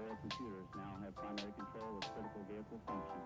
Imperial computers now have primary control of critical vehicle functions.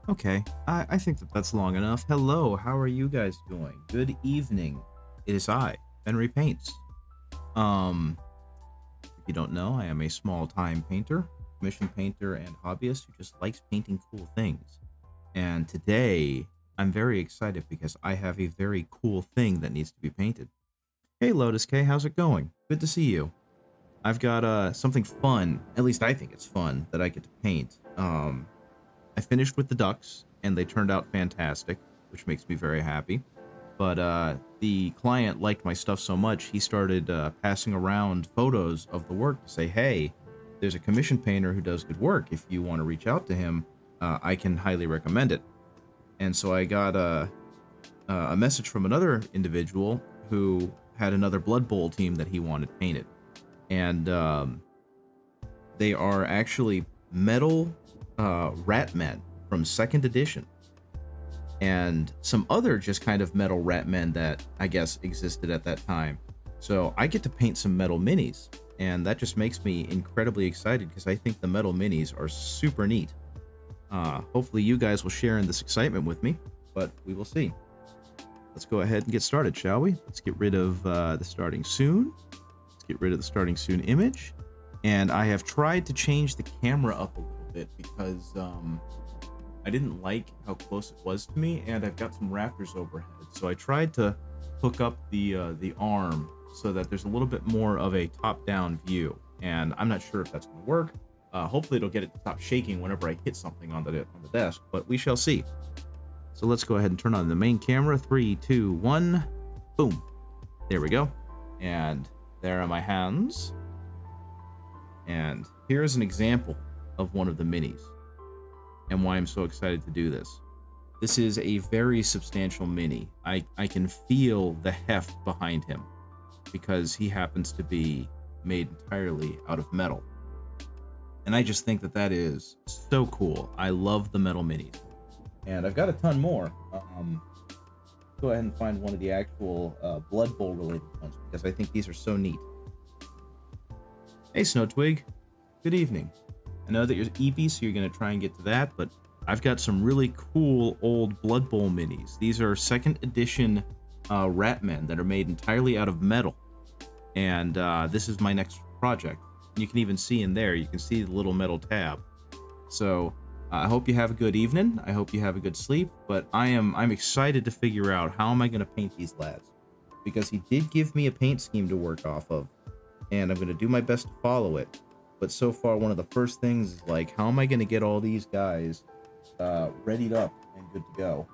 Okay, I think that that's long enough. Hello, how are you guys doing? Good evening. It is I, Henry Paints. If you don't know, I am a small-time painter, commission painter, and hobbyist who just likes painting cool things. And today, I'm very excited because I have a very cool thing that needs to be painted. Hey, Lotus K, how's it going? Good to see you. I've got something fun, at least I think it's fun, that I get to paint. I finished with the ducks, and they turned out fantastic, which makes me very happy. But the client liked my stuff so much, he started passing around photos of the work to say, hey, there's a commission painter who does good work. If you want to reach out to him, I can highly recommend it. And so I got a message from another individual who had another Blood Bowl team that he wanted painted. And they are actually metal rat men from second edition, and some other just kind of metal rat men that I guess existed at that time. So I get to paint some metal minis, and that just makes me incredibly excited because I think the metal minis are super neat. Hopefully you guys will share in this excitement with me, but we will see. Let's go ahead and get started, shall we? Let's get rid of the starting soon. Let's get rid of the starting soon image. And I have tried to change the camera up a little bit because I didn't like how close it was to me, and I've got some rafters overhead. So I tried to hook up the arm so that there's a little bit more of a top-down view, and I'm not sure if that's going to work. Hopefully it'll get it to stop shaking whenever I hit something on the desk, but we shall see. So let's go ahead and turn on the main camera. 3, 2, 1. Boom. There we go. And there are my hands. And here's an example of one of the minis and why I'm so excited to do this. This is a very substantial mini. I can feel the heft behind him because he happens to be made entirely out of metal. And I just think that that is so cool. I love the metal minis. And I've got a ton more. Go ahead and find one of the actual Blood Bowl related ones because I think these are so neat. Hey, Snowtwig. Good evening. I know that you're Eevee, so you're going to try and get to that, but I've got some really cool old Blood Bowl minis. These are second edition Ratmen that are made entirely out of metal. And this is my next project. You can even see in there, you can see the little metal tab. So I hope you have a good evening. I hope you have a good sleep, but I'm excited to figure out how am I going to paint these lads, because he did give me a paint scheme to work off of, and I'm going to do my best to follow it. But so far, one of the first things is like, how am I going to get all these guys readied up and good to go?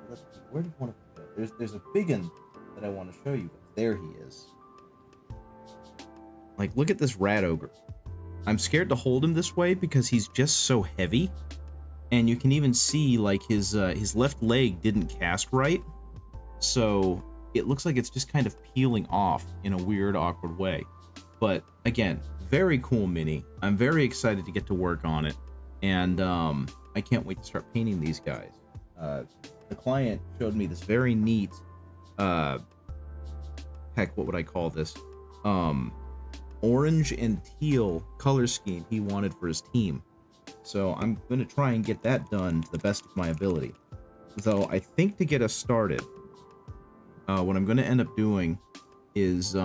Let's see, where did one of them go? There's a big one that I want to show you. There he is. Like, look at this rat ogre. I'm scared to hold him this way because he's just so heavy. And you can even see, like, his left leg didn't cast right. So it looks like it's just kind of peeling off in a weird, awkward way. But again, very cool mini. I'm very excited to get to work on it. And I can't wait to start painting these guys. The client showed me this very neat, heck, what would I call this? Orange and teal color scheme he wanted for his team. So I'm going to try and get that done to the best of my ability. Though I think to get us started, what I'm going to end up doing is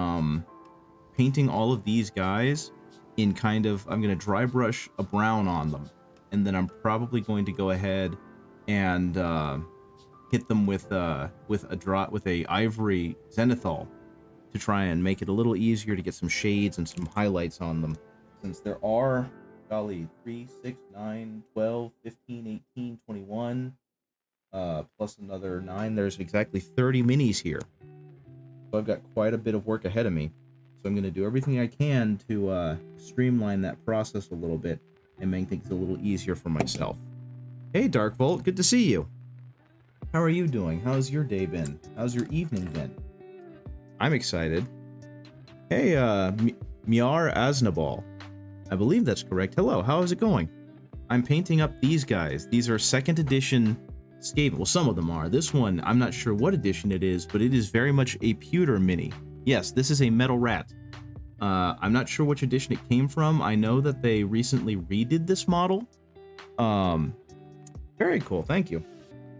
painting all of these guys in kind of, I'm going to dry brush a brown on them. And then I'm probably going to go ahead and hit them with a ivory zenithal to try and make it a little easier to get some shades and some highlights on them. Since there are, golly, 3, 6, 9, 12, 15, 18, 21, plus another 9. There's exactly 30 minis here. So I've got quite a bit of work ahead of me. So I'm going to do everything I can to streamline that process a little bit and make things a little easier for myself. Hey, Dark Volt, good to see you. How are you doing? How's your day been? How's your evening been? I'm excited. Hey, Miar Aznabal. I believe that's correct. Hello, how is it going? I'm painting up these guys. These are 2nd edition Skaven. Well, some of them are. This one, I'm not sure what edition it is, but it is very much a pewter mini. Yes, this is a metal rat. I'm not sure which edition it came from. I know that they recently redid this model. Very cool, thank you.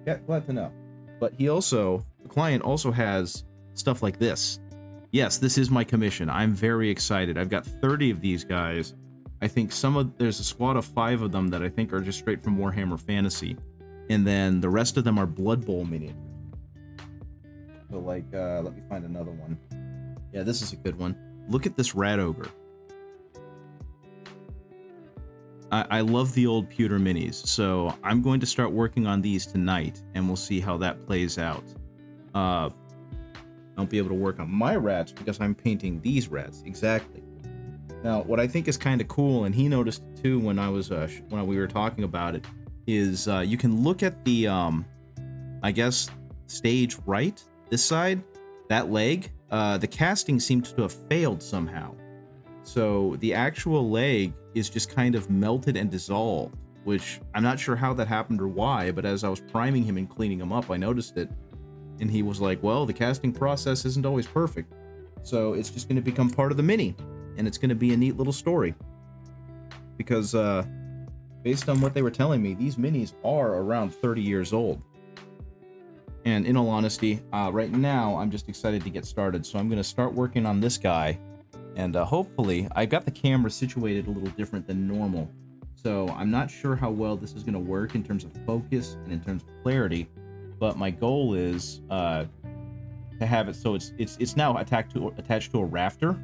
Yeah, glad to know. But the client also has stuff like this. Yes, this is my commission. I'm very excited. I've got 30 of these guys. I think there's a squad of 5 of them that I think are just straight from Warhammer Fantasy. And then the rest of them are Blood Bowl miniatures. So like, let me find another one. Yeah, this is a good one. Look at this rat ogre. I love the old pewter minis, so I'm going to start working on these tonight, and we'll see how that plays out. I won't be able to work on my rats because I'm painting these rats, exactly. Now, what I think is kind of cool, and he noticed it too when when we were talking about it, is you can look at the, I guess, stage right, this side, that leg, the casting seemed to have failed somehow. So the actual leg is just kind of melted and dissolved, which I'm not sure how that happened or why, but as I was priming him and cleaning him up, I noticed it. And he was like, well, the casting process isn't always perfect. So it's just going to become part of the mini, and it's going to be a neat little story. Because based on what they were telling me, these minis are around 30 years old. And in all honesty, right now, I'm just excited to get started. So I'm going to start working on this guy. And hopefully, I got the camera situated a little different than normal. So I'm not sure how well this is going to work in terms of focus and in terms of clarity. But my goal is to have it so it's now attached to a rafter.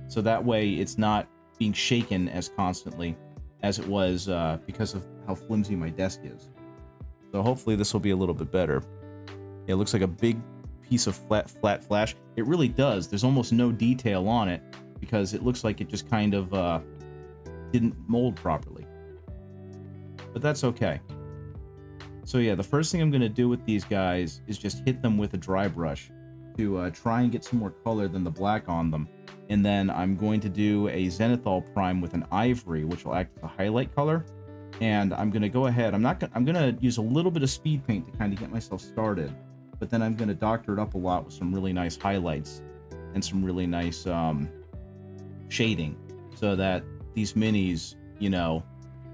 So that way it's not being shaken as constantly as it was because of how flimsy my desk is. So hopefully this will be a little bit better. It looks like a big piece of flat flash. It really does. There's almost no detail on it because it looks like it just kind of didn't mold properly. But that's okay. So yeah, the first thing I'm going to do with these guys is just hit them with a dry brush to try and get some more color than the black on them. And then I'm going to do a zenithal prime with an ivory, which will act as a highlight color. And I'm going to go ahead. I'm going to use a little bit of speed paint to kind of get myself started. But then I'm going to doctor it up a lot with some really nice highlights and some really nice shading so that these minis, you know,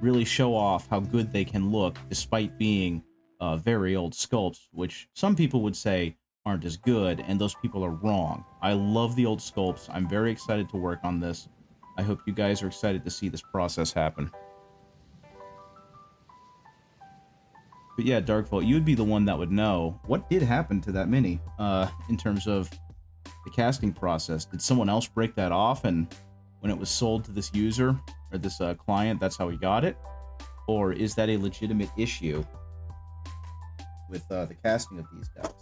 really show off how good they can look despite being very old sculpts, which some people would say aren't as good, and those people are wrong. I love the old sculpts. I'm very excited to work on this. I hope you guys are excited to see this process happen. But yeah, Darkvolt, you would be the one that would know what did happen to that mini in terms of the casting process. Did someone else break that off, and when it was sold to this user or this client, that's how he got it? Or is that a legitimate issue with the casting of these guys?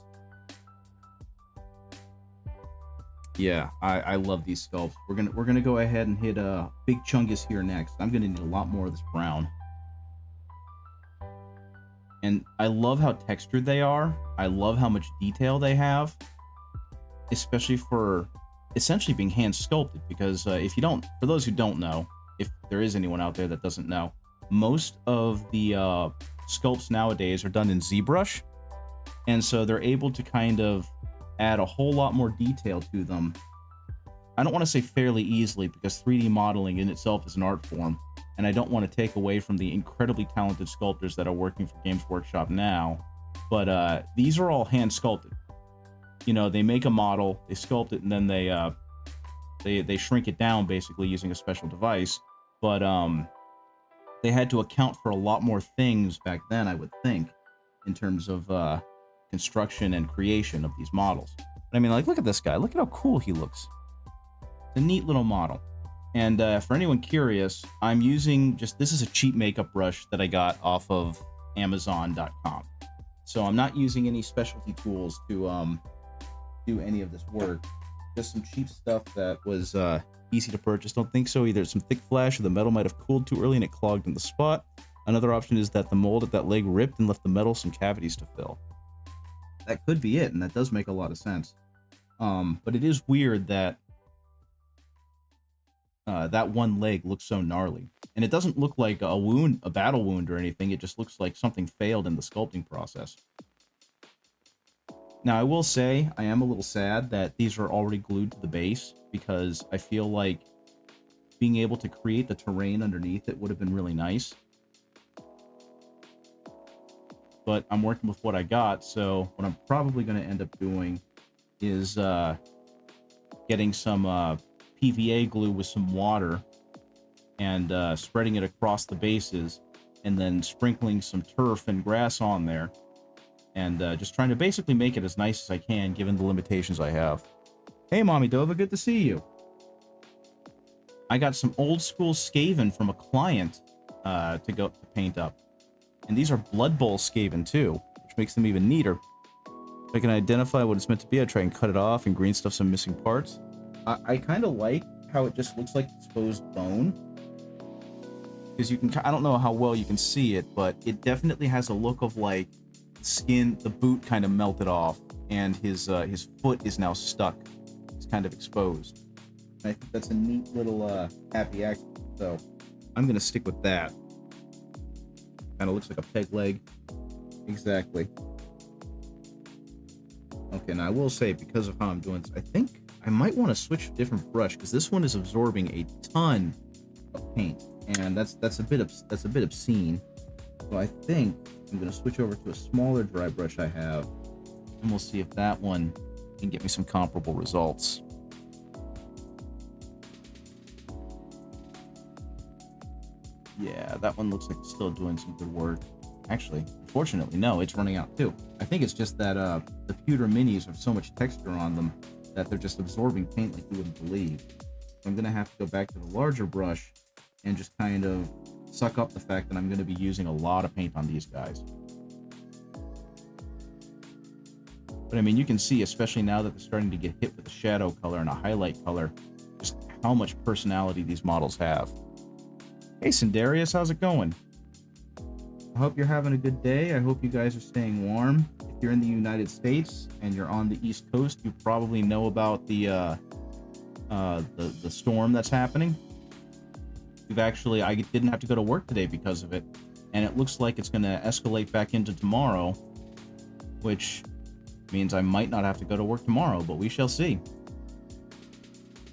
Yeah, I love these sculpts. We're gonna go ahead and hit Big Chungus here next. I'm gonna need a lot more of this brown. And I love how textured they are. I love how much detail they have, especially for essentially being hand sculpted. Because if you don't, for those who don't know, if there is anyone out there that doesn't know, most of the sculpts nowadays are done in ZBrush, and so they're able to kind of add a whole lot more detail to them. I don't want to say fairly easily, because 3D modeling in itself is an art form, and I don't want to take away from the incredibly talented sculptors that are working for Games Workshop now, but these are all hand sculpted. You know, they make a model, they sculpt it, and then they shrink it down basically using a special device. But they had to account for a lot more things back then, I would think, in terms of construction and creation of these models. But I mean, like, look at this guy. Look at how cool he looks. It's a neat little model. And for anyone curious, I'm using this is a cheap makeup brush that I got off of Amazon.com. So I'm not using any specialty tools to do any of this work. Just some cheap stuff that was easy to purchase. Don't think so either. Some thick flash, or the metal might have cooled too early and it clogged in the spot. Another option is that the mold at that leg ripped and left the metal some cavities to fill. That could be it, and that does make a lot of sense. But it is weird that that one leg looks so gnarly. And it doesn't look like a wound, a battle wound or anything. It just looks like something failed in the sculpting process. Now, I will say, I am a little sad that these are already glued to the base, because I feel like being able to create the terrain underneath it would have been really nice. But I'm working with what I got, so what I'm probably going to end up doing is getting some PVA glue with some water and spreading it across the bases, and then sprinkling some turf and grass on there, and just trying to basically make it as nice as I can given the limitations I have. Hey, Mommy Dova, good to see you. I got some old school Skaven from a client to paint up. And these are Blood Bowl Skaven too, which makes them even neater. If I can identify what it's meant to be, I try and cut it off and green stuff some missing parts. I kind of like how it just looks like exposed bone. Because you can, I don't know how well you can see it, but it definitely has a look of like skin, the boot kind of melted off, and his foot is now stuck. It's kind of exposed. And I think that's a neat little happy accident. So I'm gonna stick with that. Kind of looks like a peg leg. Exactly. Okay, now I will say, because of how I'm doing this, I think I might want to switch to a different brush, because this one is absorbing a ton of paint, and that's a bit obscene. So I think I'm going to switch over to a smaller dry brush I have, and we'll see if that one can get me some comparable results. Yeah, that one looks like it's still doing some good work. Actually, unfortunately, no, it's running out too. I think it's just that the pewter minis have so much texture on them that they're just absorbing paint like you wouldn't believe. So I'm going to have to go back to the larger brush and just kind of suck up the fact that I'm going to be using a lot of paint on these guys. But I mean, you can see, especially now that they're starting to get hit with a shadow color and a highlight color, just how much personality these models have. Hey, Sindarius, how's it going? I hope you're having a good day. I hope you guys are staying warm. If you're in the United States and you're on the East Coast, you probably know about the storm that's happening. I didn't have to go to work today because of it, and it looks like it's going to escalate back into tomorrow, which means I might not have to go to work tomorrow, but we shall see.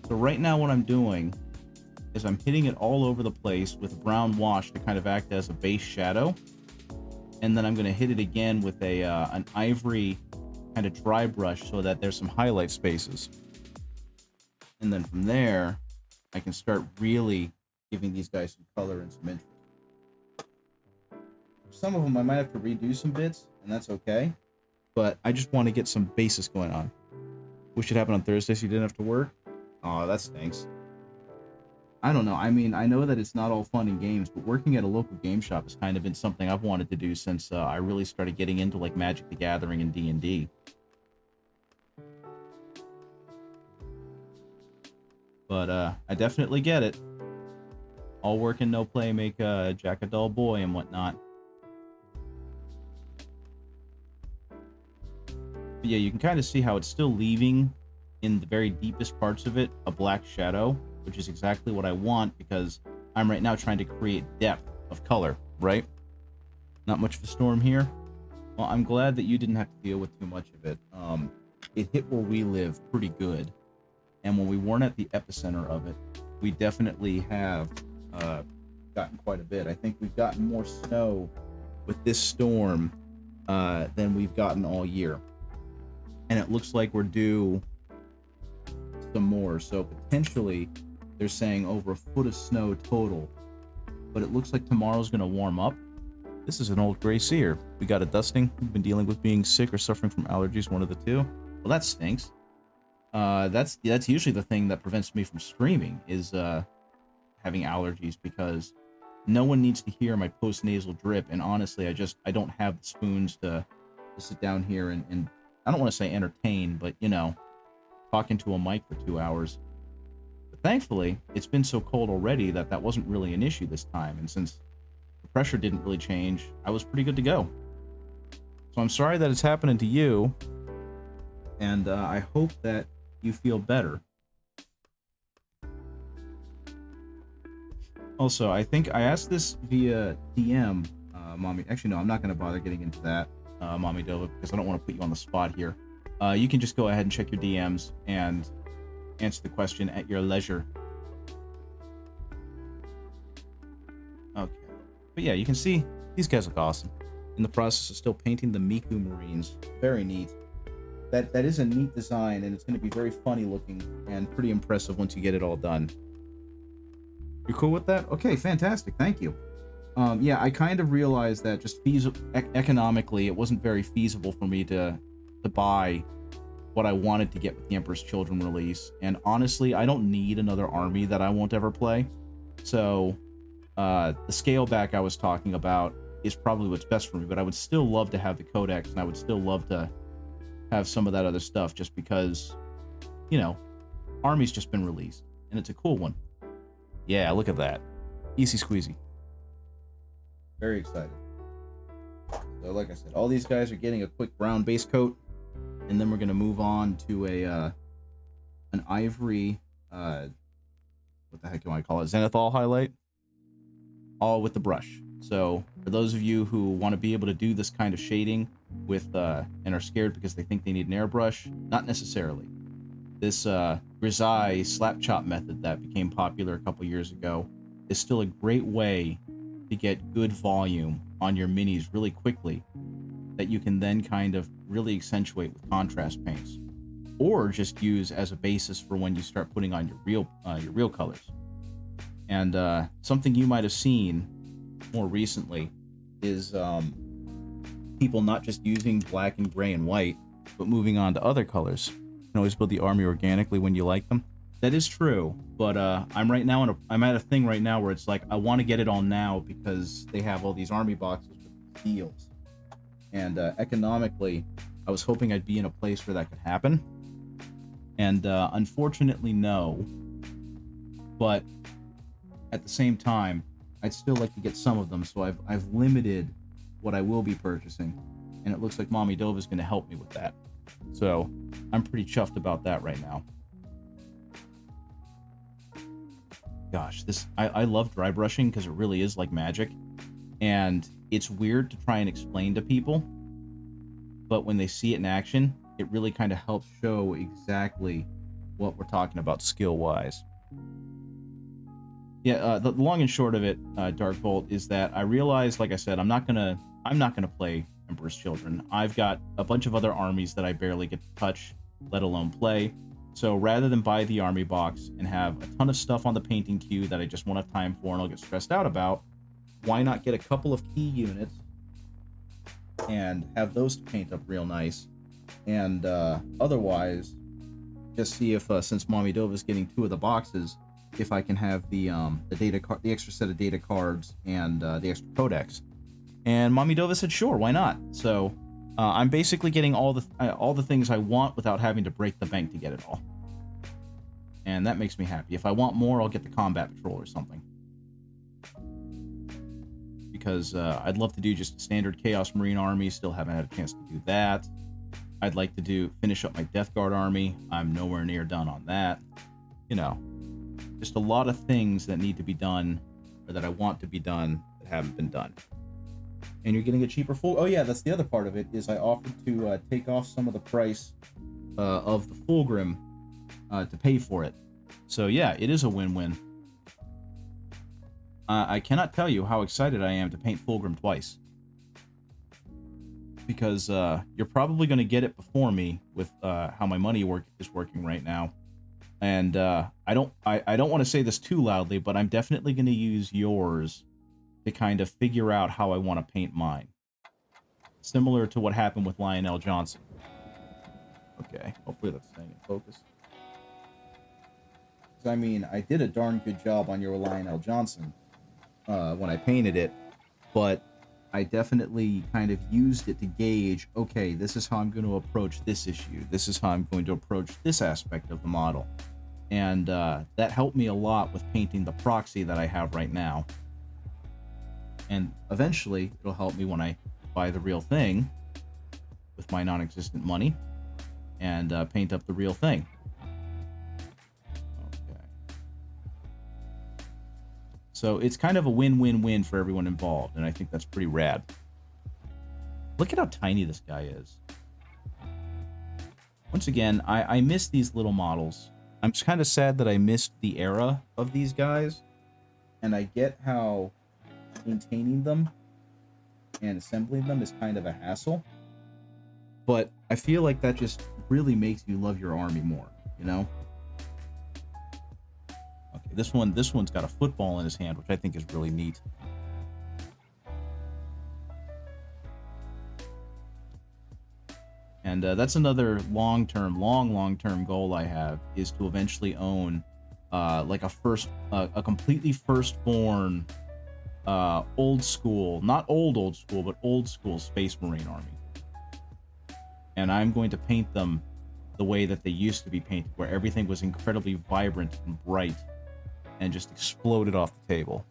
So right now what I'm doing is I'm hitting it all over the place with a brown wash to kind of act as a base shadow. And then I'm going to hit it again with an ivory kind of dry brush so that there's some highlight spaces. And then from there, I can start really giving these guys some color and some interest. Some of them I might have to redo some bits, and that's okay. But I just want to get some basis going on. Wish it happened on Thursday so you didn't have to work. Oh, that stinks. I don't know. I mean, I know that it's not all fun and games, but working at a local game shop has kind of been something I've wanted to do since I really started getting into like Magic the Gathering and D&D. but I definitely get it. All work and no play make Jack a dull boy and whatnot. But yeah, you can kind of see how it's still leaving in the very deepest parts of it a black shadow, which is exactly what I want because I'm right now trying to create depth of color, right? Not much of a storm here. Well, I'm glad that you didn't have to deal with too much of it. It hit where we live pretty good. And when we weren't at the epicenter of it, we definitely have gotten quite a bit. I think we've gotten more snow with this storm than we've gotten all year. And it looks like we're due some more. So potentially they're saying over a foot of snow total. But it looks like tomorrow's going to warm up. This is an old gray seer. We got a dusting. We've been dealing with being sick or suffering from allergies, one of the two. Well, that stinks. That's usually the thing that prevents me from streaming is having allergies, because no one needs to hear my post-nasal drip, and honestly I don't have the spoons to sit down here and I don't want to say entertain, but you know, talk into a mic for 2 hours. But thankfully it's been so cold already that wasn't really an issue this time, and since the pressure didn't really change, I was pretty good to go. So I'm sorry that it's happening to you, and I hope that you feel better. Also, I think I asked this via DM, Mommy. Actually, no, I'm not going to bother getting into that, Mommy Dova, because I don't want to put you on the spot here. You can just go ahead and check your DMs and answer the question at your leisure. Okay. But yeah, you can see these guys look awesome. In the process of still painting the Miku Marines. Very neat. That is a neat design, and it's going to be very funny looking and pretty impressive once you get it all done. You're cool with that? Okay, fantastic. Thank you. Yeah, I kind of realized that just economically, it wasn't very feasible for me to buy what I wanted to get with the Emperor's Children release. And honestly, I don't need another army that I won't ever play. So the scale back I was talking about is probably what's best for me, but I would still love to have the Codex, and I would still love to have some of that other stuff, just because, you know, Army's just been released, and it's a cool one. Yeah, look at that. Easy squeezy. Very excited. So like I said, all these guys are getting a quick brown base coat, and then we're going to move on to an ivory, what the heck do I call it? Zenithal highlight, all with the brush. So for those of you who want to be able to do this kind of shading with and are scared because they think they need an airbrush, not necessarily. This grisaille slap chop method that became popular a couple years ago is still a great way to get good volume on your minis really quickly that you can then kind of really accentuate with contrast paints, or just use as a basis for when you start putting on your real colors. And something you might have seen more recently is people not just using black and gray and white, but moving on to other colors. You can always build the army organically when you like them. That is true, but I'm at a thing right now where it's like I want to get it all now because they have all these army boxes with deals, and economically, I was hoping I'd be in a place where that could happen, and unfortunately, no. But at the same time, I'd still like to get some of them, so I've limited what I will be purchasing, and it looks like Mommy Dova is going to help me with that. So I'm pretty chuffed about that right now. Gosh, I love dry brushing because it really is like magic, and it's weird to try and explain to people, but when they see it in action, it really kind of helps show exactly what we're talking about skill-wise. Yeah, the long and short of it, Dark Bolt, is that I realized, like I said, I'm not gonna play Emperor's Children. I've got a bunch of other armies that I barely get to touch, let alone play. So rather than buy the army box and have a ton of stuff on the painting queue that I just won't have time for and I'll get stressed out about, why not get a couple of key units and have those to paint up real nice? And otherwise, just see if since Mommy Dova is getting 2 of the boxes, if I can have the extra set of data cards and the extra codex. And Mommy Dova said, sure, why not? So I'm basically getting all the things I want without having to break the bank to get it all. and that makes me happy. If I want more, I'll get the Combat Patrol or something. Because I'd love to do just a standard Chaos Marine army. Still haven't had a chance to do that. I'd like to finish up my Death Guard army. I'm nowhere near done on that. You know, just a lot of things that need to be done, or that I want to be done, that haven't been done. And you're getting a cheaper full. Oh yeah, that's the other part of it, is I offered to take off some of the price of the Fulgrim to pay for it. So yeah, it is a win-win. I cannot tell you how excited I am to paint Fulgrim twice. Because you're probably going to get it before me with how my money is working right now. And I don't want to say this too loudly, but I'm definitely going to use yours to kind of figure out how I want to paint mine. Similar to what happened with Lionel Johnson. Okay, hopefully that's staying in focus. I mean, I did a darn good job on your Lionel Johnson when I painted it, but I definitely kind of used it to gauge, okay, this is how I'm going to approach this issue. This is how I'm going to approach this aspect of the model. And that helped me a lot with painting the proxy that I have right now. And eventually, it'll help me when I buy the real thing with my non-existent money and paint up the real thing. Okay. So it's kind of a win-win-win for everyone involved, and I think that's pretty rad. Look at how tiny this guy is. Once again, I miss these little models. I'm just kind of sad that I missed the era of these guys, and I get how maintaining them and assembling them is kind of a hassle, but I feel like that just really makes you love your army more, you know? Okay, this one's got a football in his hand, which I think is really neat. And that's another long-term goal I have, is to eventually own like a completely firstborn old school, not old school, but old school Space Marine army. And I'm going to paint them the way that they used to be painted, where everything was incredibly vibrant and bright and just exploded off the table.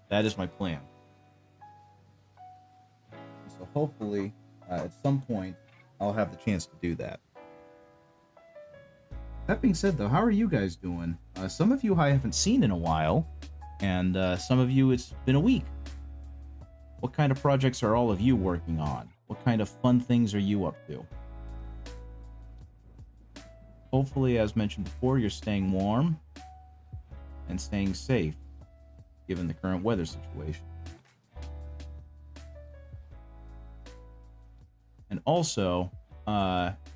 That is my plan. So hopefully, at some point, I'll have the chance to do that. That being said, though, how are you guys doing? Some of you I haven't seen in a while, and some of you it's been a week. What kind of projects are all of you working on? What kind of fun things are you up to? Hopefully, as mentioned before, you're staying warm and staying safe, given the current weather situation. And also,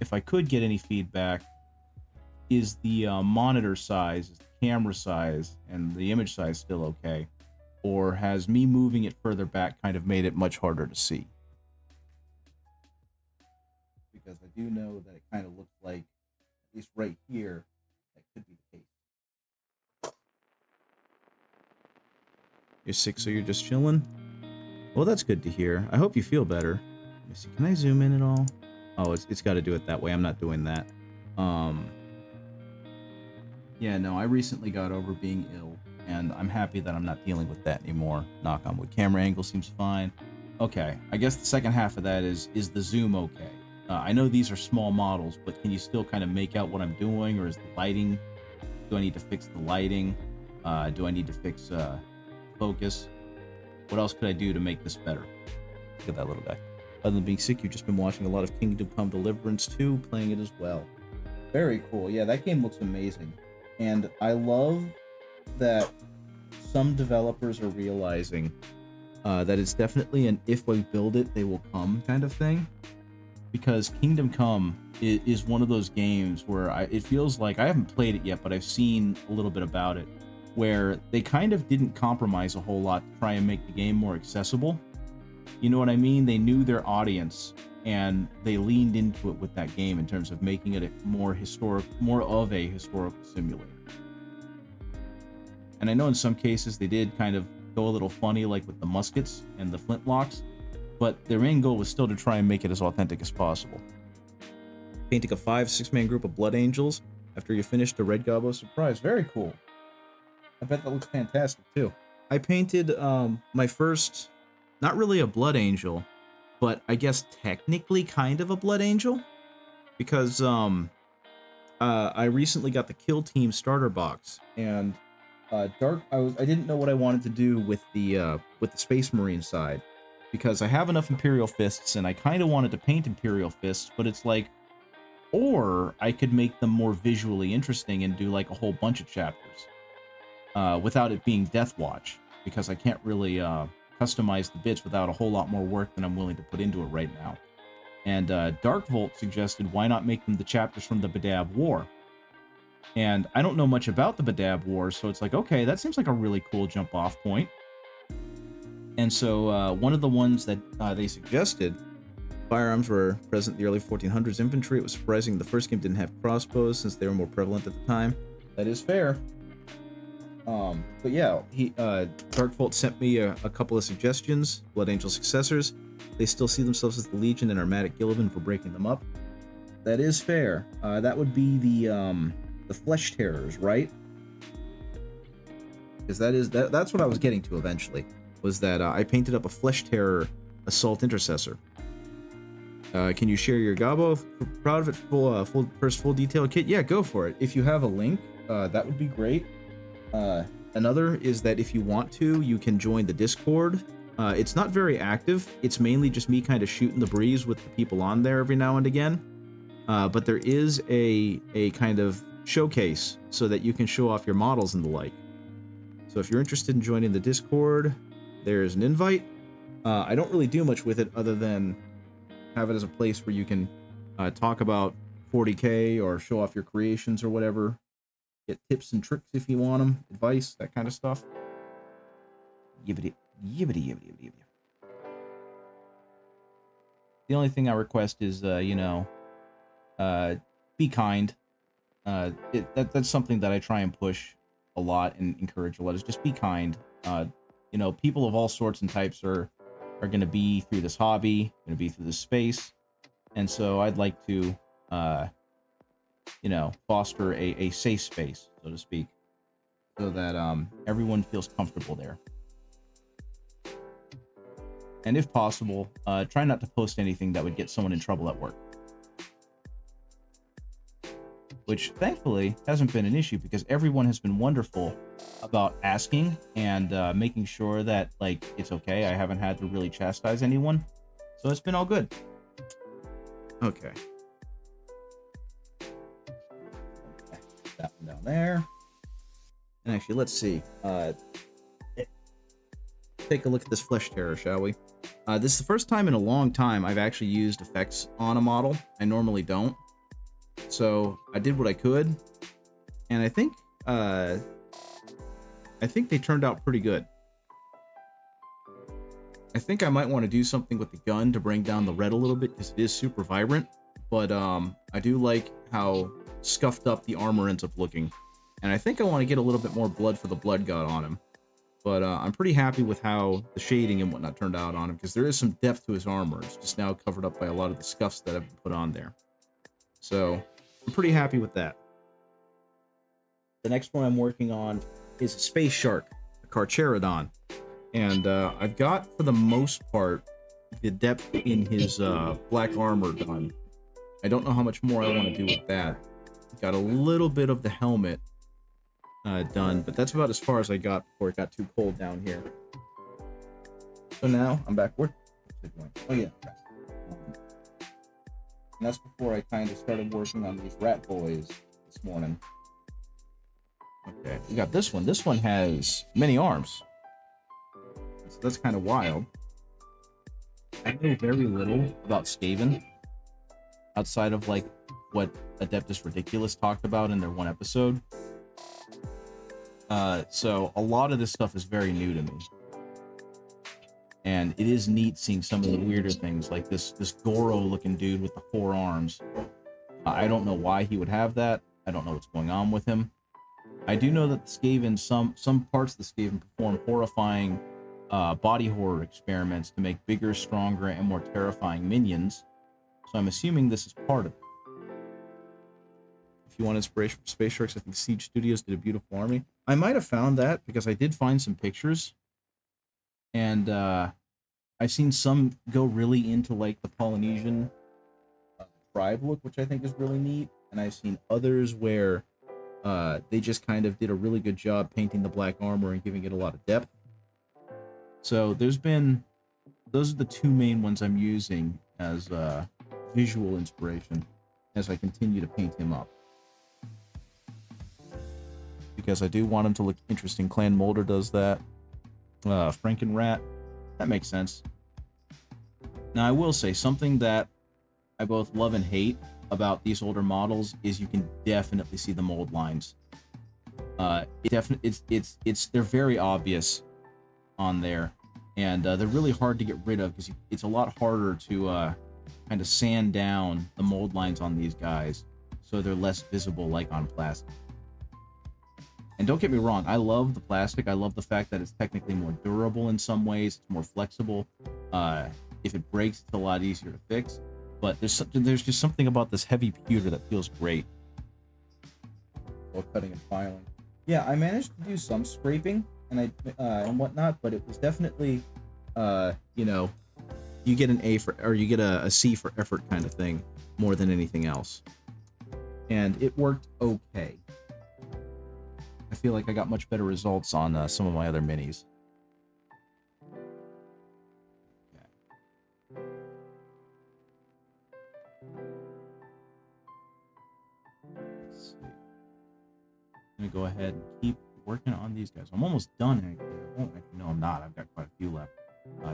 if I could get any feedback, is the monitor size, is the camera size, and the image size still okay? Or has me moving it further back kind of made it much harder to see? Because I do know that it kind of looks like, at least right here, that could be the case. You're sick, so you're just chilling? Well, that's good to hear. I hope you feel better. Let me see. Can I zoom in at all? Oh, it's got to do it that way. I'm not doing that. Yeah, no, I recently got over being ill, and I'm happy that I'm not dealing with that anymore. Knock on wood. Camera angle seems fine. Okay, I guess the second half of that is the zoom okay? I know these are small models, but can you still kind of make out what I'm doing, or is the lighting? Do I need to fix the lighting? Do I need to fix focus? What else could I do to make this better? Look at that little guy. Other than being sick, you've just been watching a lot of Kingdom Come Deliverance 2, playing it as well. Very cool. Yeah, that game looks amazing. And I love that some developers are realizing that it's definitely an if we build it, they will come kind of thing. Because Kingdom Come is one of those games where it feels like, I haven't played it yet, but I've seen a little bit about it, where they kind of didn't compromise a whole lot to try and make the game more accessible. You know what I mean? They knew their audience, and they leaned into it with that game in terms of making it more of a historical simulator. And I know in some cases they did kind of go a little funny, like with the muskets and the flintlocks, but their main goal was still to try and make it as authentic as possible. Painting a 5-6 man group of Blood Angels. after you finish the Red Gobbo surprise. Very cool. I bet that looks fantastic too. I painted my first, not really a Blood Angel, but I guess technically kind of a Blood Angel, because I recently got the Kill Team starter box, and I didn't know what I wanted to do with the Space Marine side, because I have enough Imperial Fists and I kind of wanted to paint Imperial Fists, but it's like, or I could make them more visually interesting and do like a whole bunch of chapters without it being Death Watch, because I can't really customize the bits without a whole lot more work than I'm willing to put into it right now. And Dark Volt suggested, why not make them the chapters from the Badab War? And I don't know much about the Badab War, so it's like, okay, that seems like a really cool jump-off point. And so one of the ones that they suggested, firearms were present in the early 1400s infantry. It was surprising the first game didn't have crossbows since they were more prevalent at the time. That is fair. But yeah, Darkvolt sent me a couple of suggestions. Blood Angel successors. They still see themselves as the Legion and are mad at Gillivan for breaking them up. That is fair. That would be the Flesh Terrors, right? Because that's what I was getting to eventually. Was that I painted up a Flesh Terror Assault Intercessor. Can you share your Gobbo? Proud of it. Full detail kit. Yeah, go for it. If you have a link, that would be great. Another is that if you want to, you can join the Discord. It's not very active. It's mainly just me kind of shooting the breeze with the people on there every now and again. But there is a kind of showcase so that you can show off your models and the like. So if you're interested in joining the Discord, there's an invite. I don't really do much with it other than have it as a place where you can talk about 40K or show off your creations or whatever. Get tips and tricks if you want them, advice, that kind of stuff. Yibbity. The only thing I request is, be kind. That's something that I try and push a lot and encourage a lot, is just be kind. People of all sorts and types are going to be through this hobby, going to be through this space. And so I'd like to, foster a safe space, so to speak, so that everyone feels comfortable there. And if possible, try not to post anything that would get someone in trouble at work. Which, thankfully, hasn't been an issue because everyone has been wonderful about asking and making sure that, it's okay. I haven't had to really chastise anyone. So it's been all good. Okay. That one down there. And actually, let's see. Take a look at this Flesh Terror, shall we? This is the first time in a long time I've actually used effects on a model. I normally don't. So I did what I could, and I think they turned out pretty good. I think I might want to do something with the gun to bring down the red a little bit because it is super vibrant. But I do like how scuffed up the armor ends up looking, and I think I want to get a little bit more blood for the Blood God on him. But I'm pretty happy with how the shading and whatnot turned out on him because there is some depth to his armor. It's just now covered up by a lot of the scuffs that have been put on there. So I'm pretty happy with that. The next one I'm working on is a Space Shark, a Carcharodon. And I've got, for the most part, the depth in his black armor done. I don't know how much more I want to do with that. Got a little bit of the helmet done, but that's about as far as I got before it got too cold down here. So now I'm back. Where? Oh yeah. And that's before I kind of started working on these Rat Boys this morning. Okay, we got this one. This one has many arms. So that's kind of wild. I know very little about Skaven, outside of what Adeptus Ridiculous talked about in their one episode. So a lot of this stuff is very new to me. And it is neat seeing some of the weirder things, like this Goro-looking dude with the 4 arms. I don't know why he would have that. I don't know what's going on with him. I do know that the Skaven, some parts of the Skaven perform horrifying body horror experiments to make bigger, stronger, and more terrifying minions. So I'm assuming this is part of it. if you want inspiration for Space Sharks, I think Siege Studios did a beautiful army. I might have found that because I did find some pictures, and I've seen some go really into like the Polynesian tribe look, which I think is really neat, and I've seen others where they just kind of did a really good job painting the black armor and giving it a lot of depth. So those are the two main ones I'm using as visual inspiration as I continue to paint him up. Because I do want him to look interesting. Clan Molder does that. Frankenrat, that makes sense. Now I will say something that I both love and hate about these older models is you can definitely see the mold lines. They're very obvious on there, and they're really hard to get rid of because it's a lot harder to kind of sand down the mold lines on these guys so they're less visible like on plastic. And don't get me wrong, I love the plastic. I love the fact that it's technically more durable in some ways. It's more flexible. If it breaks, it's a lot easier to fix. But there's just something about this heavy pewter that feels great. While cutting and filing. Yeah, I managed to do some scraping and and whatnot, but it was definitely, you get an A or you get a C for effort kind of thing more than anything else. And it worked okay. I feel like I got much better results on some of my other minis. Okay. Let's see. I'm gonna go ahead and keep working on these guys. I'm almost done. No, I'm not. I've got quite a few left.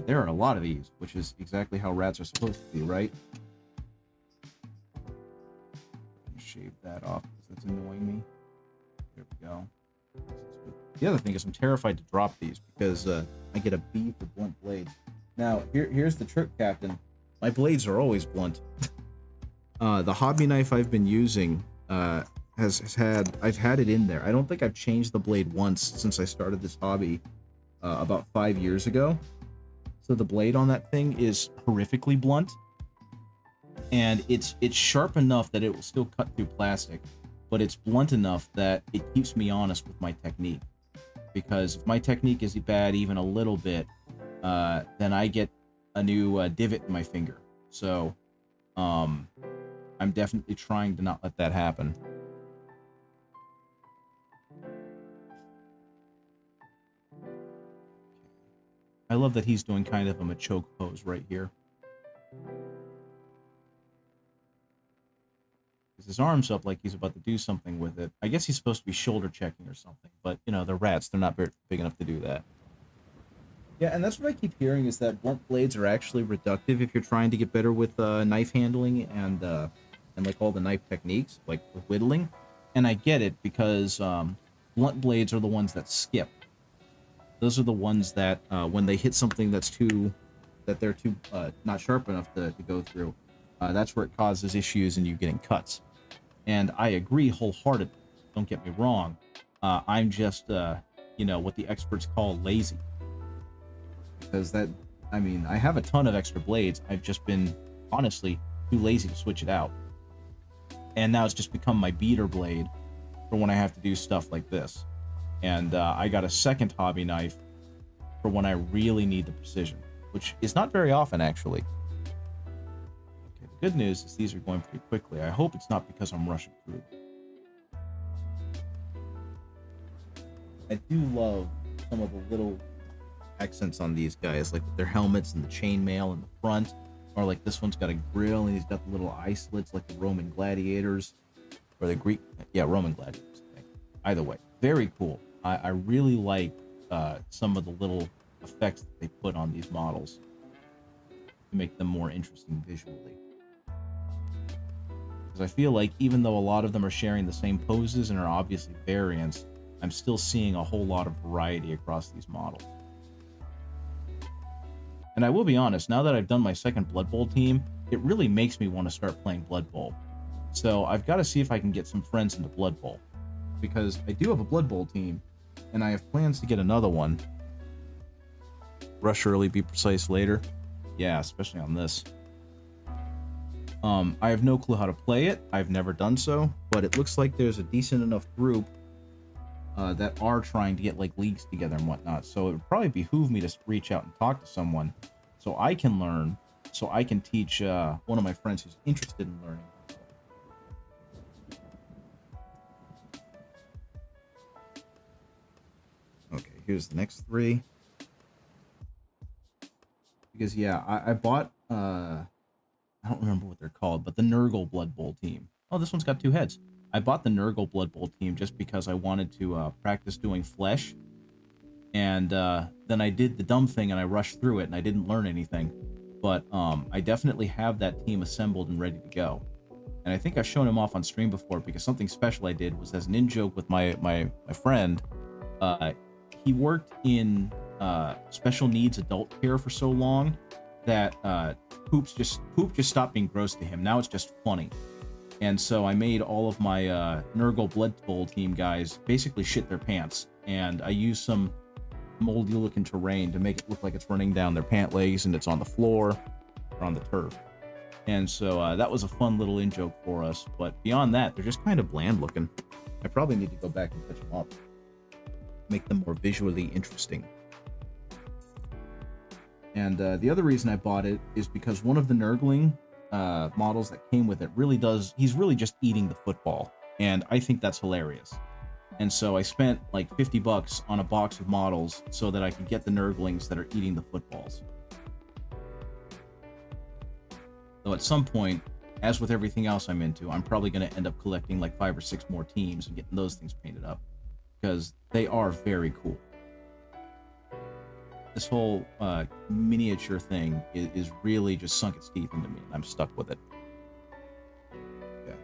There are a lot of these, which is exactly how rats are supposed to be, right? Shave that off because that's annoying me. There we go. The other thing is I'm terrified to drop these because I get a B for blunt blades. Now, here's the trick, Captain. My blades are always blunt. The hobby knife I've been using I've had it in there. I don't think I've changed the blade once since I started this hobby about 5 years ago. So the blade on that thing is horrifically blunt, and it's sharp enough that it will still cut through plastic, but it's blunt enough that it keeps me honest with my technique. Because if my technique is bad even a little bit, then I get a new divot in my finger. So I'm definitely trying to not let that happen. I love that he's doing kind of a Machoke pose right here. His arm's up like he's about to do something with it. I guess he's supposed to be shoulder checking or something, but, you know, they're rats. They're not very big enough to do that. Yeah, and that's what I keep hearing is that blunt blades are actually reductive if you're trying to get better with knife handling and like all the knife techniques, like with whittling. And I get it because blunt blades are the ones that skip. Those are the ones that when they hit something they're too not sharp enough to go through, that's where it causes issues and you getting cuts. And I agree wholeheartedly. Don't get me wrong. I'm just, what the experts call lazy. Because I have a ton of extra blades. I've just been, honestly, too lazy to switch it out. And now it's just become my beater blade for when I have to do stuff like this. And I got a second hobby knife for when I really need the precision, which is not very often, actually. Okay, the good news is these are going pretty quickly. I hope it's not because I'm rushing through them. I do love some of the little accents on these guys, like their helmets and the chainmail in the front, or like this one's got a grill and he's got the little eye slits like the Roman gladiators, or the Greek, Roman gladiators. Either way, very cool. I really like some of the little effects that they put on these models to make them more interesting visually. Because I feel like even though a lot of them are sharing the same poses and are obviously variants, I'm still seeing a whole lot of variety across these models. And I will be honest, now that I've done my second Blood Bowl team, it really makes me want to start playing Blood Bowl. So I've got to see if I can get some friends into Blood Bowl. Because I do have a Blood Bowl team, and I have plans to get another one. Rush early, be precise later. Yeah, especially on this. I have no clue how to play it. I've never done so, but it looks like there's a decent enough group that are trying to get like leagues together and whatnot. So it would probably behoove me to reach out and talk to someone so I can learn, so I can teach one of my friends who's interested in learning. Okay, here's the next 3. Because yeah, I bought I don't remember what they're called, but the Nurgle Blood Bowl team. Oh, this one's got 2 heads. I bought the Nurgle Blood Bowl team just because I wanted to practice doing flesh. And then I did the dumb thing and I rushed through it and I didn't learn anything. But I definitely have that team assembled and ready to go. And I think I've shown him off on stream before because something special I did was as an in-joke with my friend. He worked in special needs adult care for so long that poop just stopped being gross to him. Now it's just funny. And so I made all of my Nurgle Blood Bowl team guys basically shit their pants. And I used some moldy looking terrain to make it look like it's running down their pant legs and it's on the floor or on the turf. And so that was a fun little in-joke for us. But beyond that, they're just kind of bland looking. I probably need to go back and touch them up. Make them more visually interesting. And the other reason I bought it is because one of the Nurgling models that came with it he's really just eating the football. And I think that's hilarious. And so I spent like $50 on a box of models so that I could get the Nurglings that are eating the footballs. Though at some point, as with everything else I'm into, I'm probably going to end up collecting like 5 or 6 more teams and getting those things painted up. Because they are very cool. This whole miniature thing is really just sunk its teeth into me. I'm stuck with it. Yeah.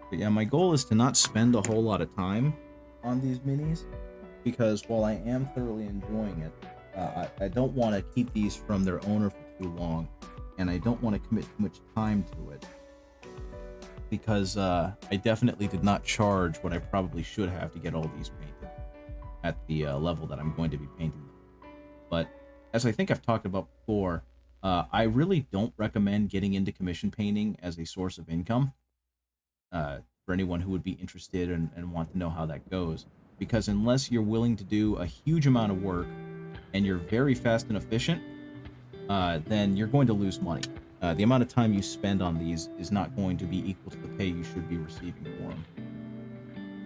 But yeah, my goal is to not spend a whole lot of time on these minis, because while I am thoroughly enjoying it, I don't want to keep these from their owner for too long, and I don't want to commit too much time to it. Because I definitely did not charge what I probably should have to get all these painted at the level that I'm going to be painting them. But as I think I've talked about before, I really don't recommend getting into commission painting as a source of income for anyone who would be interested and want to know how that goes. Because unless you're willing to do a huge amount of work and you're very fast and efficient, then you're going to lose money. The amount of time you spend on these is not going to be equal to the pay you should be receiving for them.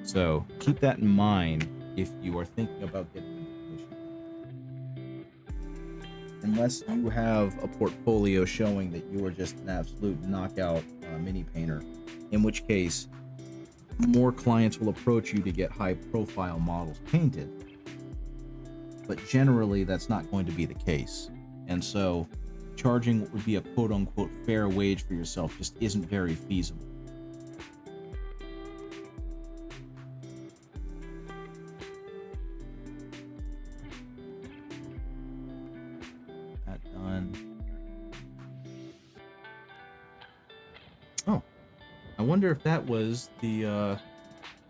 So keep that in mind if you are thinking about getting into commission. Unless you have a portfolio showing that you are just an absolute knockout mini painter, in which case more clients will approach you to get high-profile models painted. But generally, that's not going to be the case. And so charging what would be a quote-unquote fair wage for yourself just isn't very feasible. That done. Oh, I wonder if that was the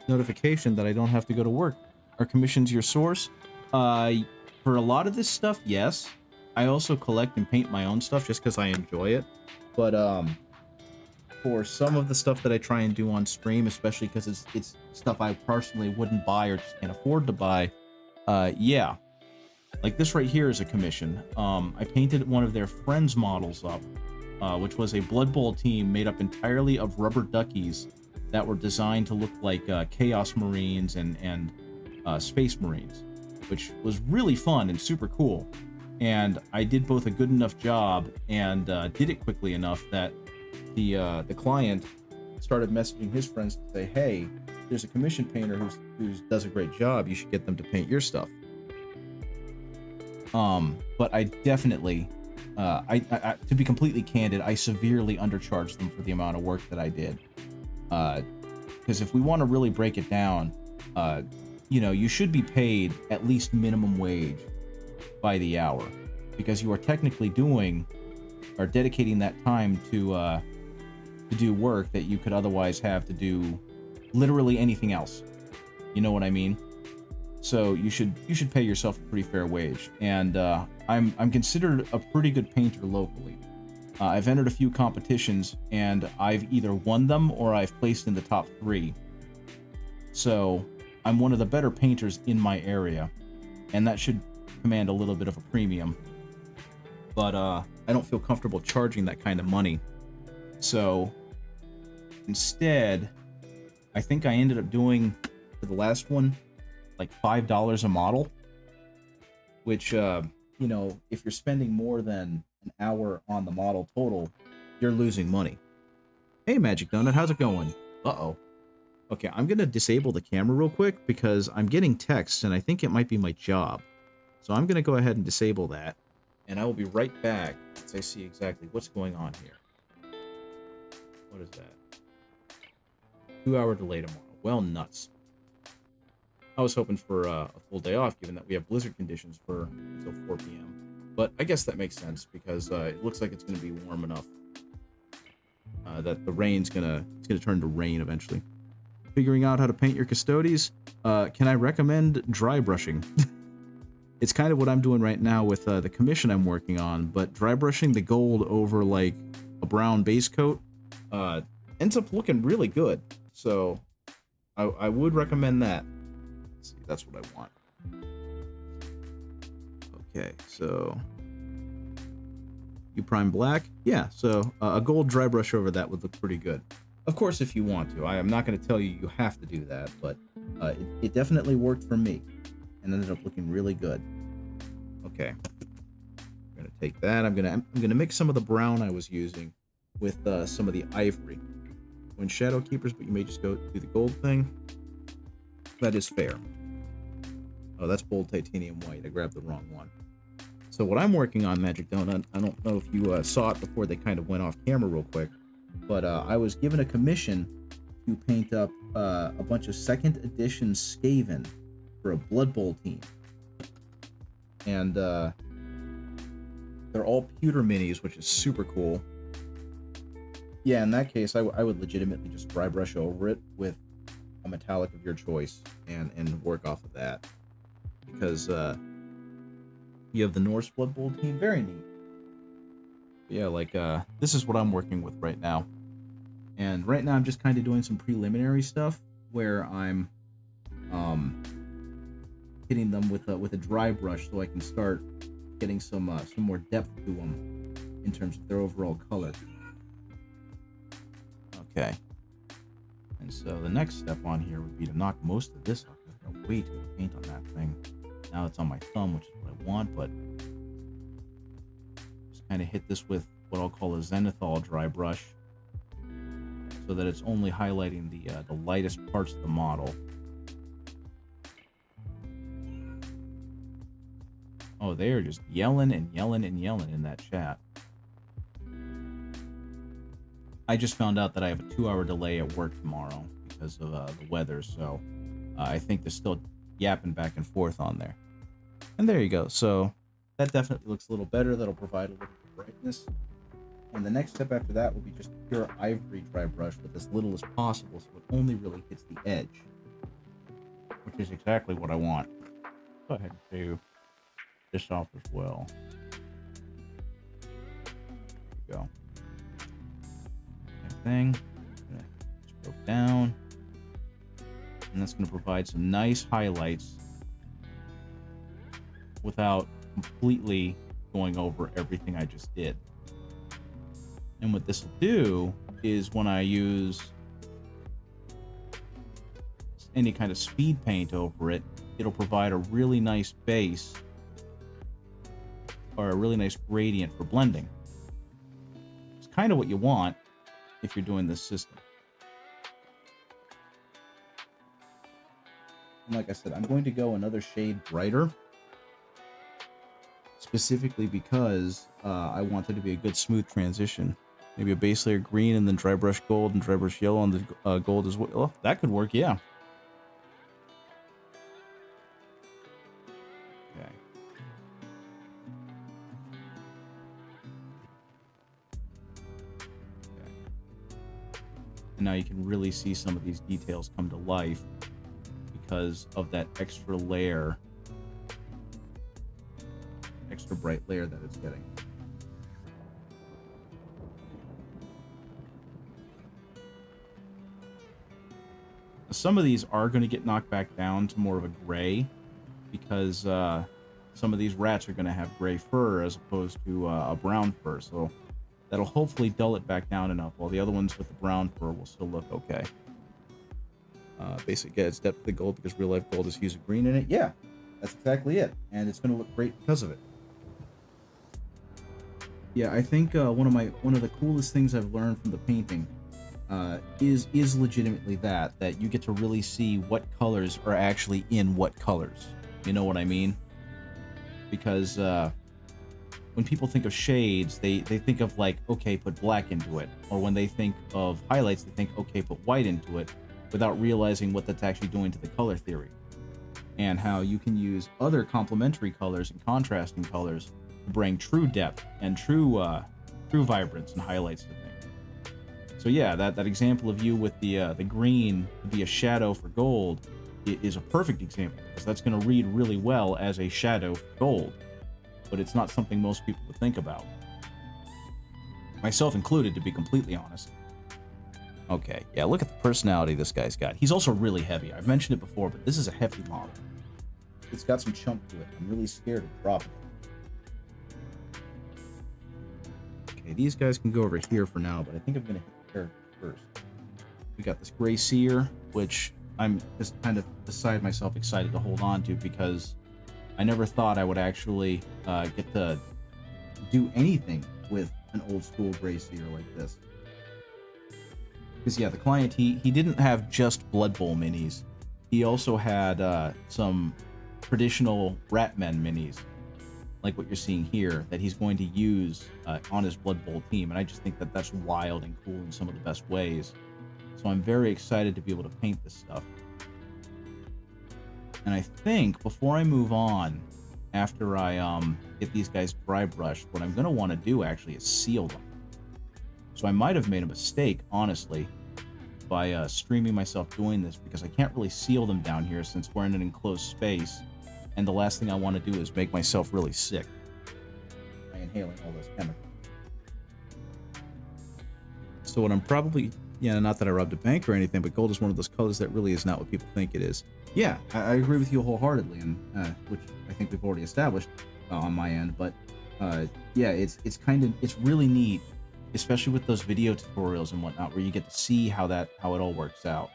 notification that I don't have to go to work. Are commissions your source? For a lot of this stuff, yes. I also collect and paint my own stuff just because I enjoy it. But for some of the stuff that I try and do on stream, especially because it's stuff I personally wouldn't buy or just can't afford to buy, yeah. Like this right here is a commission. I painted one of their friends' models up, which was a Blood Bowl team made up entirely of rubber duckies that were designed to look like Chaos Marines and Space Marines, which was really fun and super cool. And I did both a good enough job and did it quickly enough that the client started messaging his friends to say, "Hey, there's a commission painter who does a great job. You should get them to paint your stuff." But I definitely, I to be completely candid, I severely undercharged them for the amount of work that I did. Because if we want to really break it down, you should be paid at least minimum wage by the hour, because you are technically dedicating that time to do work that you could otherwise have to do literally anything else. You know what I mean? So you should pay yourself a pretty fair wage. And I'm considered a pretty good painter locally. I've entered a few competitions, and I've either won them or I've placed in the top 3. So I'm one of the better painters in my area, and that should command a little bit of a premium. But I don't feel comfortable charging that kind of money. So instead, I think I ended up doing, for the last one, like $5 a model, which, you know, if you're spending more than an hour on the model total, you're losing money. Hey, Magic Donut, how's it going? Uh-oh. Okay, I'm going to disable the camera real quick because I'm getting texts and I think it might be my job. So I'm going to go ahead and disable that, and I will be right back as I see exactly what's going on here. What is that? 2-hour delay tomorrow. Well, nuts. I was hoping for a full day off, given that we have blizzard conditions for until 4 p.m. But I guess that makes sense because it looks like it's going to be warm enough that the rain's gonna turn to rain eventually. Figuring out how to paint your custodies. Can I recommend dry brushing? It's kind of what I'm doing right now with the commission I'm working on, but dry brushing the gold over like a brown base coat ends up looking really good. So I would recommend that. Let's see, that's what I want. Okay, so you prime black? Yeah, so a gold dry brush over that would look pretty good. Of course, if you want to. I am not going to tell you have to do that, but it definitely worked for me and ended up looking really good. Okay, I'm going to take that. I'm going to mix some of the brown I was using with some of the ivory. When Shadow Keepers, but you may just go do the gold thing. That is fair. Oh, that's bold titanium white. I grabbed the wrong one. So what I'm working on, Magic Donut, I don't know if you saw it before they kind of went off camera real quick, but I was given a commission to paint up a bunch of 2nd edition Skaven for a Blood Bowl team. And they're all pewter minis, which is super cool. Yeah, in that case, I would legitimately just dry brush over it with a metallic of your choice and work off of that. Because you have the Norse Blood Bowl team. Very neat. Yeah, like, this is what I'm working with right now. And right now I'm just kind of doing some preliminary stuff where I'm hitting them with a dry brush so I can start getting some more depth to them in terms of their overall color. Okay. And so the next step on here would be to knock most of this off. I've got way too much paint on that thing. Now it's on my thumb, which is what I want, but just kind of hit this with what I'll call a zenithal dry brush so that it's only highlighting the lightest parts of the model. Oh, they are just yelling and yelling and yelling in that chat. I just found out that I have a 2-hour delay at work tomorrow because of the weather, so I think they're still yapping back and forth on there. And there you go. So that definitely looks a little better. That'll provide a little bit of brightness. And the next step after that will be just pure ivory dry brush with as little as possible so it only really hits the edge, which is exactly what I want. Go ahead and do this off as well. There you go. Same thing. Just broke down. And that's going to provide some nice highlights without completely going over everything I just did. And what this will do is when I use any kind of speed paint over it, it'll provide a really nice base or a really nice gradient for blending. It's kind of what you want if you're doing this system. And like I said, I'm going to go another shade brighter, specifically because I want it to be a good smooth transition. Maybe a base layer green and then dry brush gold and dry brush yellow on the gold as well. Oh, that could work, yeah. Okay. And now you can really see some of these details come to life because of that extra layer, extra bright layer that it's getting. Some of these are going to get knocked back down to more of a gray because some of these rats are going to have gray fur as opposed to a brown fur. So that'll hopefully dull it back down enough, while the other ones with the brown fur will still look okay. Basically, yeah, it's depth of the gold because real life gold is hues of green in it. Yeah, that's exactly it. And it's going to look great because of it. Yeah, I think one of the coolest things I've learned from the painting is legitimately that you get to really see what colors are actually in what colors. You know what I mean? Because when people think of shades, they think of like, okay, put black into it. Or when they think of highlights, they think, okay, put white into it, without realizing what that's actually doing to the color theory. And how you can use other complementary colors and contrasting colors to bring true depth and true vibrance and highlights to things. So yeah, that example of you with the green to be a shadow for gold is a perfect example, because that's going to read really well as a shadow for gold, but it's not something most people would think about, myself included, to be completely honest. Okay, yeah, look at the personality this guy's got. He's also really heavy. I've mentioned it before, but this is a heavy model. It's got some chunk to it. I'm really scared of dropping it. Okay, these guys can go over here for now, but I think I'm going to hit the character first. We got this Gray Seer, which I'm just kind of beside myself excited to hold on to, because I never thought I would actually get to do anything with an old school Gray Seer like this. Because yeah, the client, he didn't have just Blood Bowl minis. He also had some traditional Ratmen minis, like what you're seeing here, that he's going to use on his Blood Bowl team. And I just think that that's wild and cool in some of the best ways. So I'm very excited to be able to paint this stuff. And I think before I move on, after I get these guys dry brushed, what I'm going to want to do actually is seal them. So I might have made a mistake, honestly, by streaming myself doing this, because I can't really seal them down here since we're in an enclosed space, and the last thing I want to do is make myself really sick by inhaling all this chemical. So what I'm probably, yeah, not that I robbed a bank or anything, but gold is one of those colors that really is not what people think it is. Yeah, I agree with you wholeheartedly, and which I think we've already established on my end, but yeah, it's really neat, especially with those video tutorials and whatnot, where you get to see how it all works out.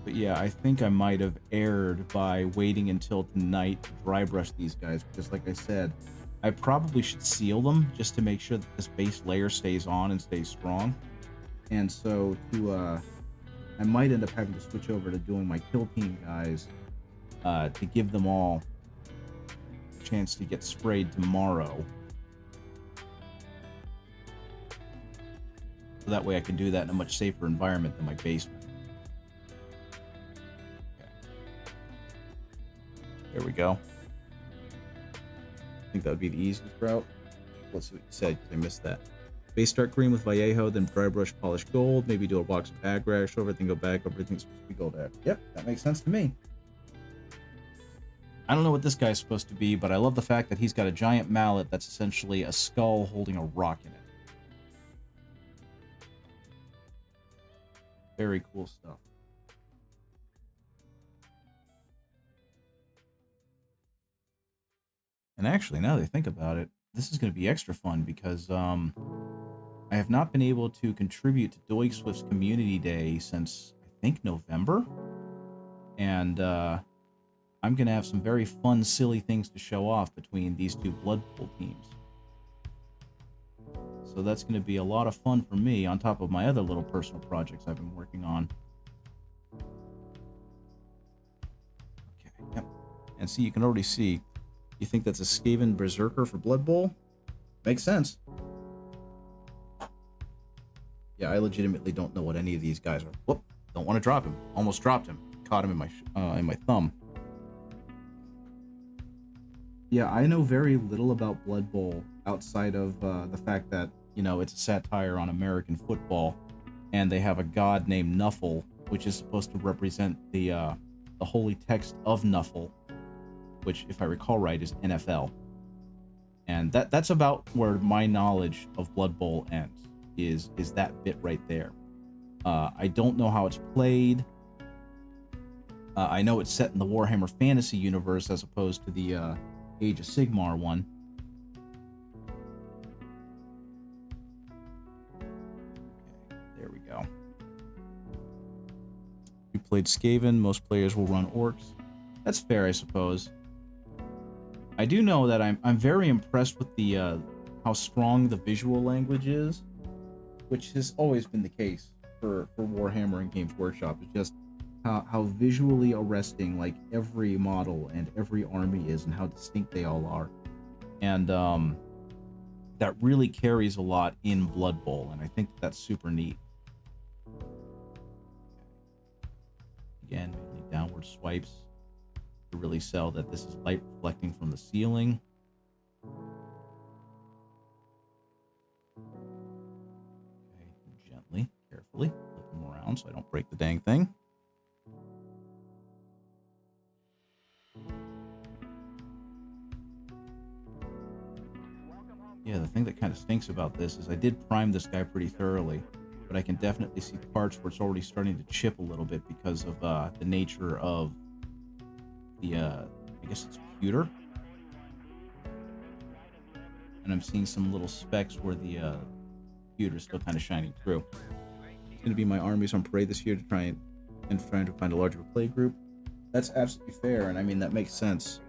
But yeah, I think I might have erred by waiting until tonight to dry brush these guys, because like I said, I probably should seal them just to make sure that this base layer stays on and stays strong. And so I might end up having to switch over to doing my kill team guys to give them all a chance to get sprayed tomorrow. So that way I can do that in a much safer environment than my basement. There we go. I think that would be the easiest route. Let's see what you said, because I missed that. Base dark green with Vallejo, then dry brush polished gold, maybe do a box of Agrax over, then go back over everything's supposed to be gold after. Yep, that makes sense to me. I don't know what this guy's supposed to be, but I love the fact that he's got a giant mallet that's essentially a skull holding a rock in it. Very cool stuff. And actually, now that I think about it, this is going to be extra fun because I have not been able to contribute to Doig Swift's Community Day since, I think, November. And I'm going to have some very fun, silly things to show off between these two Blood Bowl teams. So that's going to be a lot of fun for me, on top of my other little personal projects I've been working on. Okay, yep. And see, you can already see. You think that's a Skaven Berserker for Blood Bowl? Makes sense. Yeah, I legitimately don't know what any of these guys are. Whoop, don't want to drop him. Almost dropped him. caught him in my thumb. Yeah, I know very little about Blood Bowl outside of the fact that, you know, it's a satire on American football, and they have a god named Nuffle, which is supposed to represent the holy text of Nuffle, which, if I recall right, is NFL. And that's about where my knowledge of Blood Bowl ends, is that bit right there. I don't know how it's played. I know it's set in the Warhammer Fantasy universe as opposed to the Age of Sigmar one. Okay, there we go. We played Skaven. Most players will run orcs. That's fair, I suppose. I do know that I'm very impressed with the how strong the visual language is, which has always been the case for Warhammer and Games Workshop. It's just how visually arresting like every model and every army is, and how distinct they all are, and that really carries a lot in Blood Bowl, and I think that's super neat. Again, mainly downward swipes to really sell that this is light reflecting from the ceiling. Okay, gently, carefully flip them around so I don't break the dang thing. Yeah, the thing that kind of stinks about this is I did prime this guy pretty thoroughly, but I can definitely see parts where it's already starting to chip a little bit because of the nature of the, I guess it's pewter. And I'm seeing some little specks where the pewter is still kind of shining through. It's going to be my armies on parade this year to trying to find a larger play group. That's absolutely fair, and I mean, that makes sense.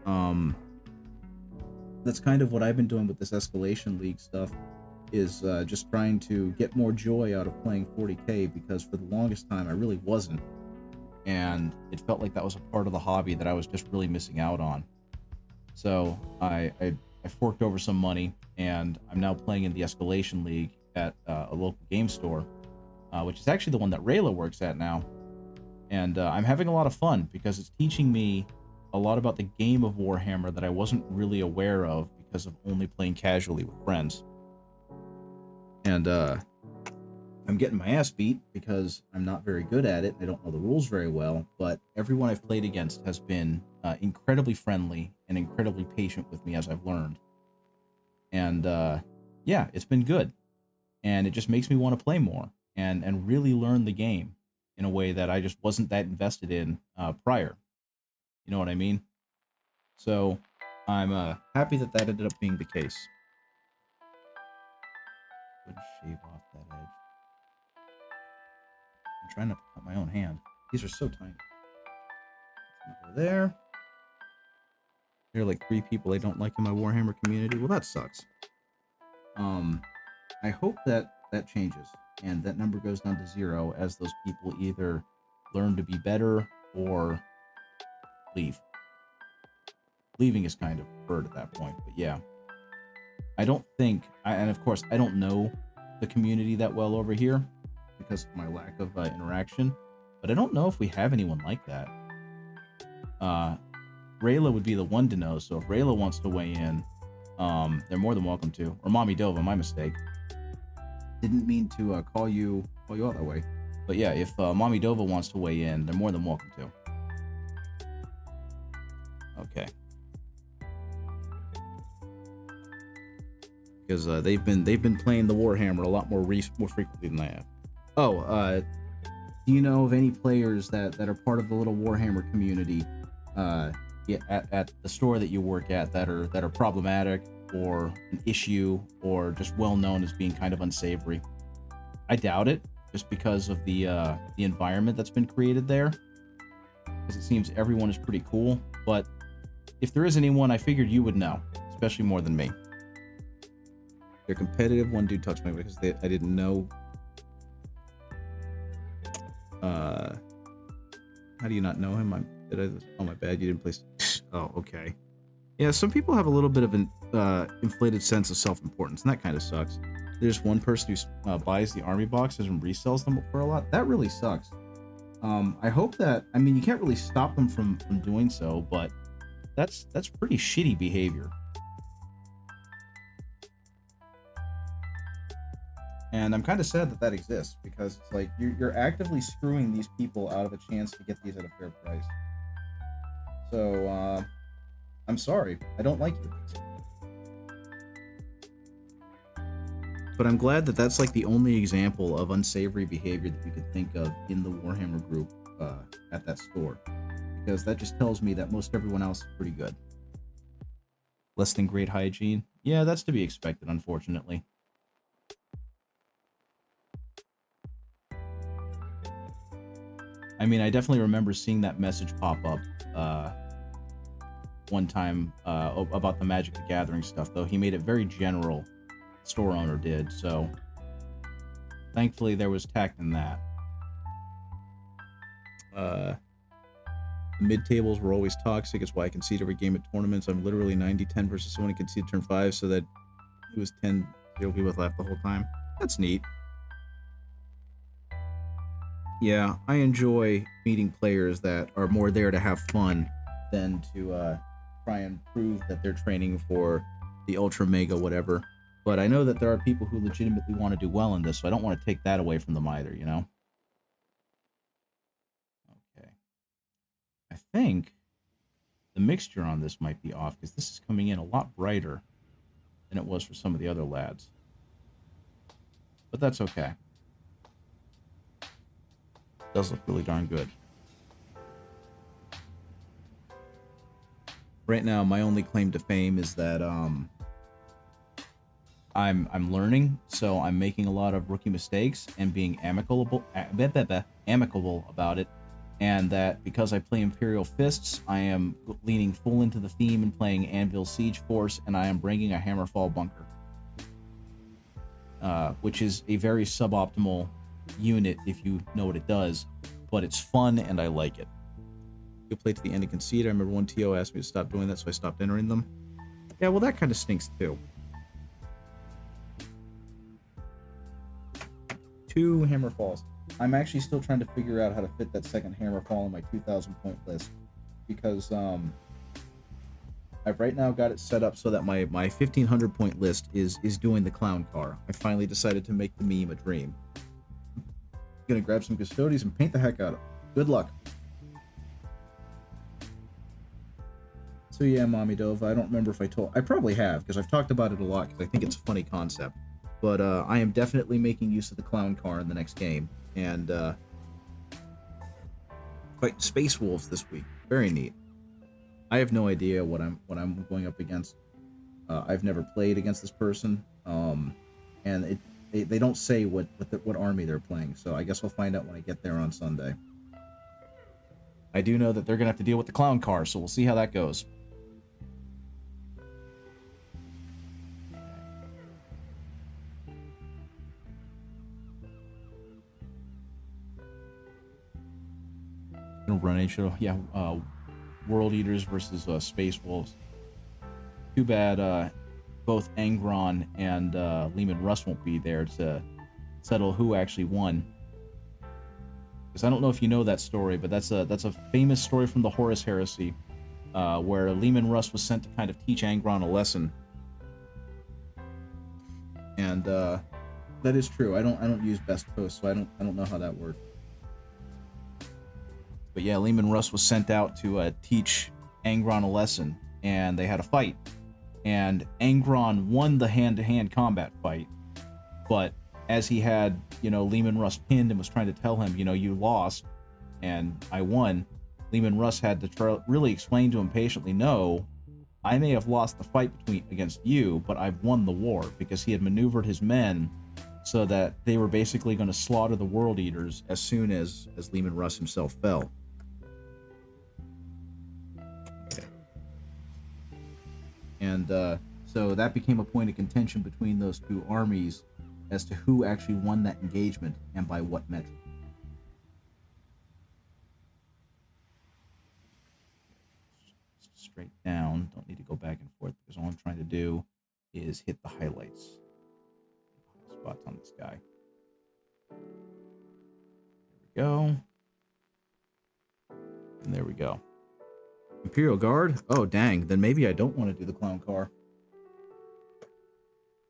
That's kind of what I've been doing with this Escalation League stuff, is just trying to get more joy out of playing 40k, because for the longest time I really wasn't, and it felt like that was a part of the hobby that I was just really missing out on. So I forked over some money, and I'm now playing in the Escalation League at a local game store, which is actually the one that Rayla works at now, and I'm having a lot of fun because it's teaching me a lot about the game of Warhammer that I wasn't really aware of because of only playing casually with friends. And I'm getting my ass beat because I'm not very good at it. I don't know the rules very well, but everyone I've played against has been incredibly friendly and incredibly patient with me as I've learned. And yeah, it's been good. And it just makes me want to play more and really learn the game in a way that I just wasn't that invested in prior. You know what I mean? So I'm happy that ended up being the case. Go ahead and shave off that edge. I'm trying not to cut my own hand. These are so tiny. Over there. There are like 3 people I don't like in my Warhammer community. Well, that sucks. I hope that changes and that number goes down to 0 as those people either learn to be better or leave. Leaving is kind of preferred at that point, but yeah. I don't think, and of course, I don't know the community that well over here because of my lack of interaction, but I don't know if we have anyone like that. Rayla would be the one to know, so if Rayla wants to weigh in, they're more than welcome to. Or Mommy Dova, my mistake. Didn't mean to call you out that way. But yeah, if Mommy Dova wants to weigh in, they're more than welcome to. Okay. Because they've been playing the Warhammer a lot more frequently than I have. Oh, do you know of any players that are part of the little Warhammer community at the store that you work at that are problematic or an issue or just well known as being kind of unsavory? I doubt it, just because of the environment that's been created there. Because it seems everyone is pretty cool, but if there is anyone, I figured you would know, especially more than me. They're competitive. One dude touched me because I didn't know. How do you not know him? Oh, my bad. You didn't place. Oh, okay. Yeah, some people have a little bit of an inflated sense of self-importance, and that kind of sucks. There's one person who buys the army boxes and resells them for a lot. That really sucks. I hope that, I mean, you can't really stop them from doing so, but that's pretty shitty behavior. And I'm kind of sad that that exists because it's like you're actively screwing these people out of a chance to get these at a fair price. So I'm sorry, I don't like you. But I'm glad that that's like the only example of unsavory behavior that you could think of in the Warhammer group at that store, because that just tells me that most everyone else is pretty good. Less than great hygiene. Yeah, that's to be expected, unfortunately. I mean, I definitely remember seeing that message pop up one time about the Magic the Gathering stuff, though he made it very general. Store owner did, so thankfully there was tact in that. The mid tables were always toxic. It's why I concede every game at tournaments. I'm literally 90-10 versus someone who conceded turn 5, so that it was 10-0 people with left the whole time. That's neat. Yeah, I enjoy meeting players that are more there to have fun than to try and prove that they're training for the Ultra Mega whatever. But I know that there are people who legitimately want to do well in this, so I don't want to take that away from them either, you know? Okay. I think the mixture on this might be off because this is coming in a lot brighter than it was for some of the other lads. But that's okay. It does look really darn good. Right now, my only claim to fame is that I'm learning, so I'm making a lot of rookie mistakes and being amicable about it. And that because I play Imperial Fists, I am leaning full into the theme and playing Anvil Siege Force, and I am bringing a Hammerfall Bunker, which is a very suboptimal unit if you know what it does, but it's fun and I like it. You play to the end and concede. I remember one TO asked me to stop doing that, so I stopped entering them. Yeah, well, that kind of stinks too. 2 Hammerfalls. I'm actually still trying to figure out how to fit that second Hammerfall on my 2,000 point list, because I've right now got it set up so that my 1,500 point list is doing the clown car. I finally decided to make the meme a dream. Gonna grab some custodies and paint the heck out of it. Good luck. So yeah, Mommy Dove, I don't remember if I probably have, because I've talked about it a lot, because I think it's a funny concept. But I am definitely making use of the clown car in the next game, and fighting Space Wolves this week. Very neat. I have no idea what I'm going up against. I've never played against this person, and they don't say what army they're playing. So I guess I'll find out when I get there on Sunday. I do know that they're gonna have to deal with the clown car, so we'll see how that goes. Gonna run into World Eaters versus Space Wolves. Too bad both Angron and Leman Russ won't be there to settle who actually won. Because I don't know if you know that story, but that's a famous story from the Horus Heresy, where Leman Russ was sent to kind of teach Angron a lesson. And that is true. I don't use best posts, so I don't know how that worked. But yeah, Leman Russ was sent out to teach Angron a lesson, and they had a fight. And Angron won the hand-to-hand combat fight, but as he had, Leman Russ pinned and was trying to tell him, you lost, and I won, Leman Russ had to really explain to him patiently, no, I may have lost the fight against you, but I've won the war, because he had maneuvered his men so that they were basically going to slaughter the World Eaters as soon as Leman Russ himself fell. And so that became a point of contention between those two armies as to who actually won that engagement and by what metric. Straight down, don't need to go back and forth, because all I'm trying to do is hit the highlights. Spots on this guy. There we go. And there we go. Imperial Guard? Oh, dang. Then maybe I don't want to do the clown car.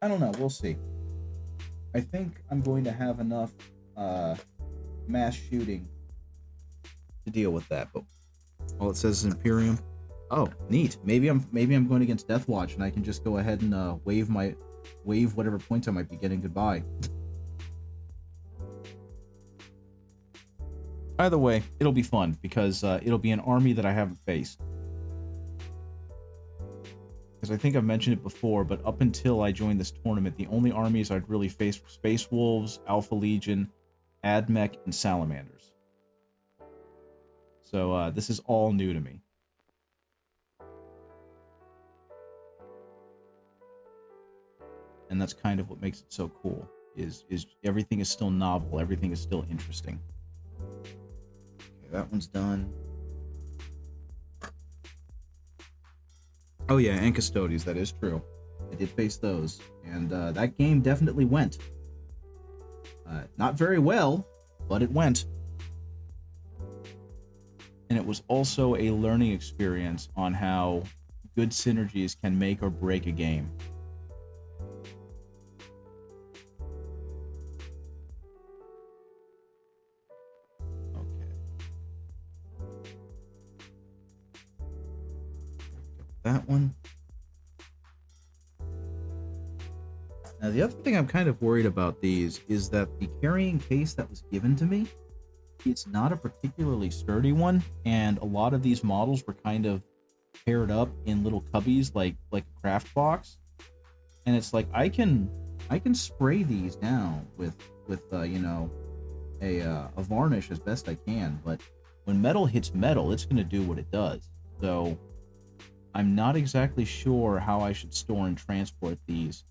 I don't know. We'll see. I think I'm going to have enough mass shooting to deal with that. But all it says is Imperium. Oh, neat. Maybe I'm going against Deathwatch and I can just go ahead and wave whatever points I might be getting goodbye. Either way, it'll be fun because it'll be an army that I haven't faced. Because I think I've mentioned it before, but up until I joined this tournament, the only armies I'd really faced were Space Wolves, Alpha Legion, Admech, and Salamanders. So this is all new to me. And that's kind of what makes it so cool, is everything is still novel, everything is still interesting. Okay, that one's done. Oh yeah, and Custodies, that is true. I did face those, and that game definitely went. Not very well, but it went. And it was also a learning experience on how good synergies can make or break a game. That one. Now, the other thing I'm kind of worried about these is that the carrying case that was given to me, it's not a particularly sturdy one, and a lot of these models were kind of paired up in little cubbies like a craft box, and it's like I can spray these down with you know, a varnish as best I can, but when metal hits metal, it's going to do what it does. So I'm not exactly sure how I should store and transport these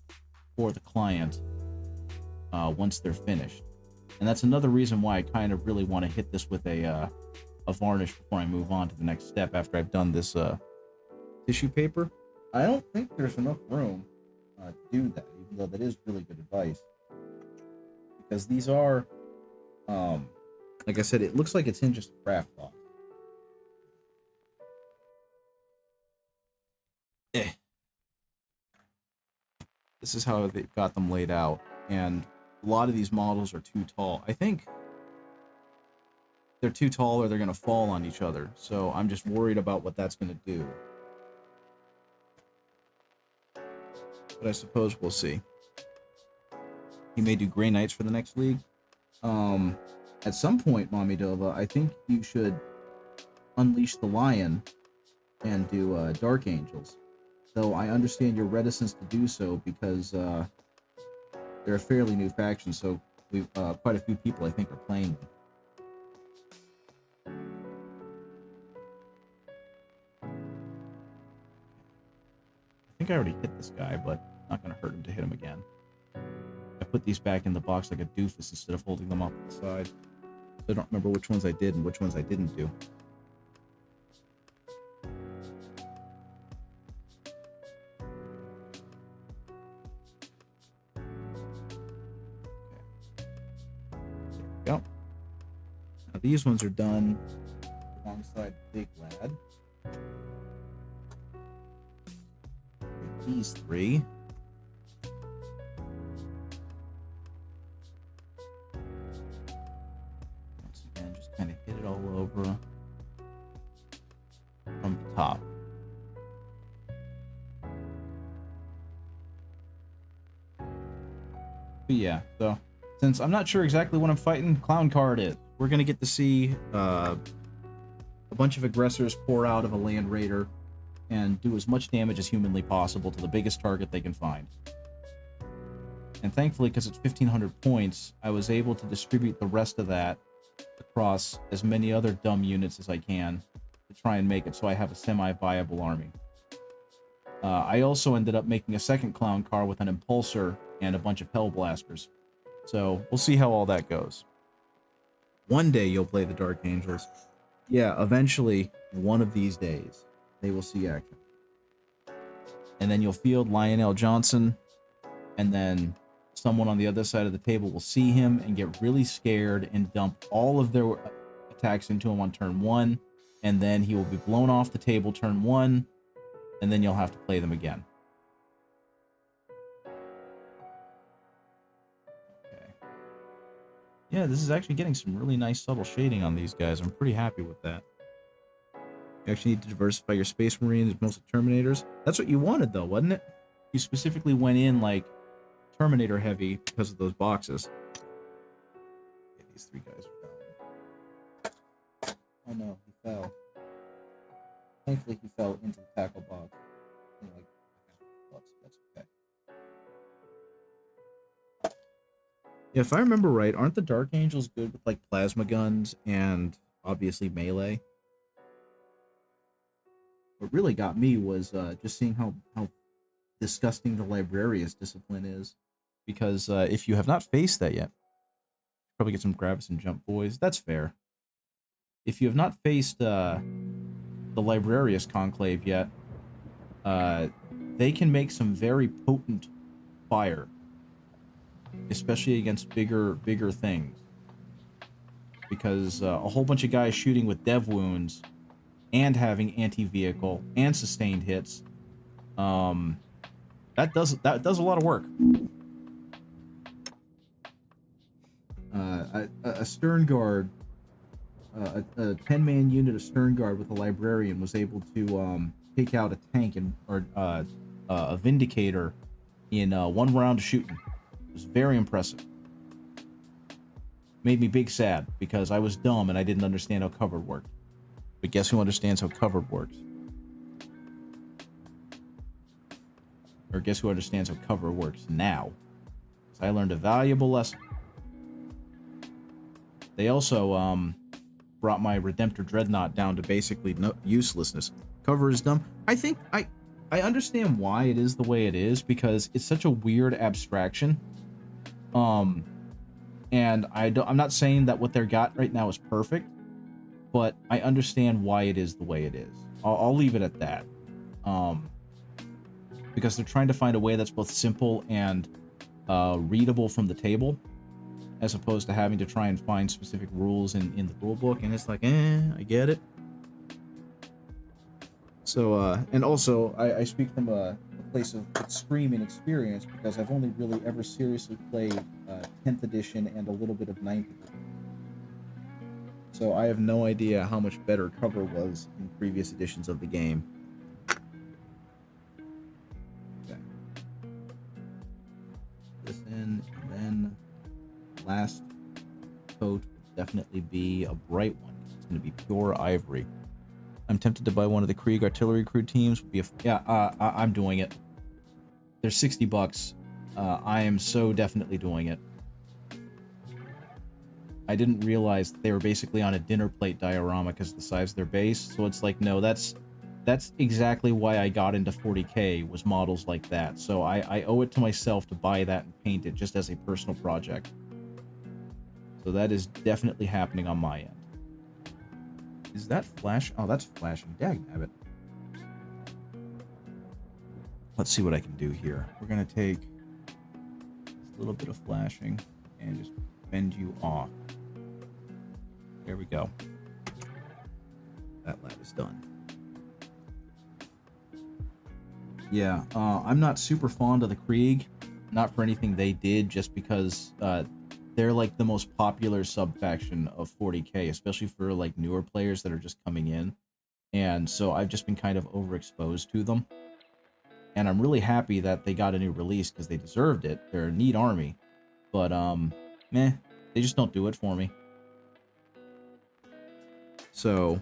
for the client once they're finished. And that's another reason why I kind of really want to hit this with a varnish before I move on to the next step after I've done this tissue paper. I don't think there's enough room to do that, even though that is really good advice. Because these are, like I said, it looks like it's in just a craft box. This is how they got them laid out, and a lot of these models are too tall. I think they're too tall or they're going to fall on each other, so I'm just worried about what that's going to do. But I suppose we'll see. He may do Grey Knights for the next league. At some point, Mommy Dova, I think you should unleash the lion and do Dark Angels. Though I understand your reticence to do so because they're a fairly new faction, so we've quite a few people I think are playing them. I think I already hit this guy, but not going to hurt him to hit him again. I put these back in the box like a doofus instead of holding them off to the side. So I don't remember which ones I did and which ones I didn't do. Go. Now these ones are done alongside Big Lad. These three. Once again, just kind of hit it all over from the top. But yeah, so since I'm not sure exactly what I'm fighting, Clown Card is. We're going to get to see a bunch of aggressors pour out of a Land Raider and do as much damage as humanly possible to the biggest target they can find. And thankfully, because it's 1,500 points, I was able to distribute the rest of that across as many other dumb units as I can to try and make it so I have a semi-viable army. I also ended up making a second Clown Car with an Impulsor and a bunch of Hellblasters. So we'll see how all that goes. One day you'll play the Dark Angels. Yeah, eventually, one of these days, they will see action. And then you'll field Lionel Johnson, and then someone on the other side of the table will see him and get really scared and dump all of their attacks into him on turn 1, and then he will be blown off the table turn 1, and then you'll have to play them again. Okay. Yeah, this is actually getting some really nice subtle shading on these guys. I'm pretty happy with that. You actually need to diversify your Space Marines, mostly Terminators. That's what you wanted, though, wasn't it? You specifically went in, like, Terminator heavy because of those boxes. Yeah, these 3 guys are down. Oh no, he fell. Thankfully, he fell into the tackle box. That's okay. Yeah, if I remember right, aren't the Dark Angels good with, like, plasma guns and obviously melee? What really got me was just seeing how disgusting the Librarius discipline is. Because if you have not faced that yet, probably get some Gravis and Jump Boys. That's fair. If you have not faced the Librarius Conclave yet, they can make some very potent fire, especially against bigger things. Because a whole bunch of guys shooting with dev wounds and having anti-vehicle and sustained hits, that does a lot of work. A Stern Guard, a 10-man unit of Stern Guard with a Librarian was able to take out a tank or a Vindicator in 1 round of shooting. It was very impressive. Made me big sad because I was dumb and I didn't understand how cover worked. But guess who understands how cover works? Or guess who understands how cover works now? So I learned a valuable lesson. They also brought my Redemptor Dreadnought down to basically uselessness. Cover is dumb. I think I understand why it is the way it is, because it's such a weird abstraction. And I'm not saying that what they're got right now is perfect, but I understand why it is the way it is. I'll leave it at that. Because they're trying to find a way that's both simple and readable from the table, as opposed to having to try and find specific rules in the rule book, and it's like, I get it. So, and also, I speak from a place of extreme inexperience, because I've only really ever seriously played 10th edition and a little bit of 9th edition. So I have no idea how much better cover was in previous editions of the game. Okay. This in, and then last coat will definitely be a bright one. It's going to be pure ivory. I'm tempted to buy one of the Krieg artillery crew teams. I'm doing it. They're $60. I am so definitely doing it. I didn't realize they were basically on a dinner plate diorama because of the size of their base. So it's like, no, that's exactly why I got into 40K, was models like that. So I owe it to myself to buy that and paint it just as a personal project. So that is definitely happening on my end. Is that flash? Oh, that's flashing. Dagnabbit. Let's see what I can do here. We're going to take a little bit of flashing and just bend you off. There we go. That lab is done. Yeah, I'm not super fond of the Krieg. Not for anything they did, just because they're like the most popular sub-faction of 40K, especially for like newer players that are just coming in. And so I've just been kind of overexposed to them. And I'm really happy that they got a new release, because they deserved it. They're a neat army. But, they just don't do it for me. So,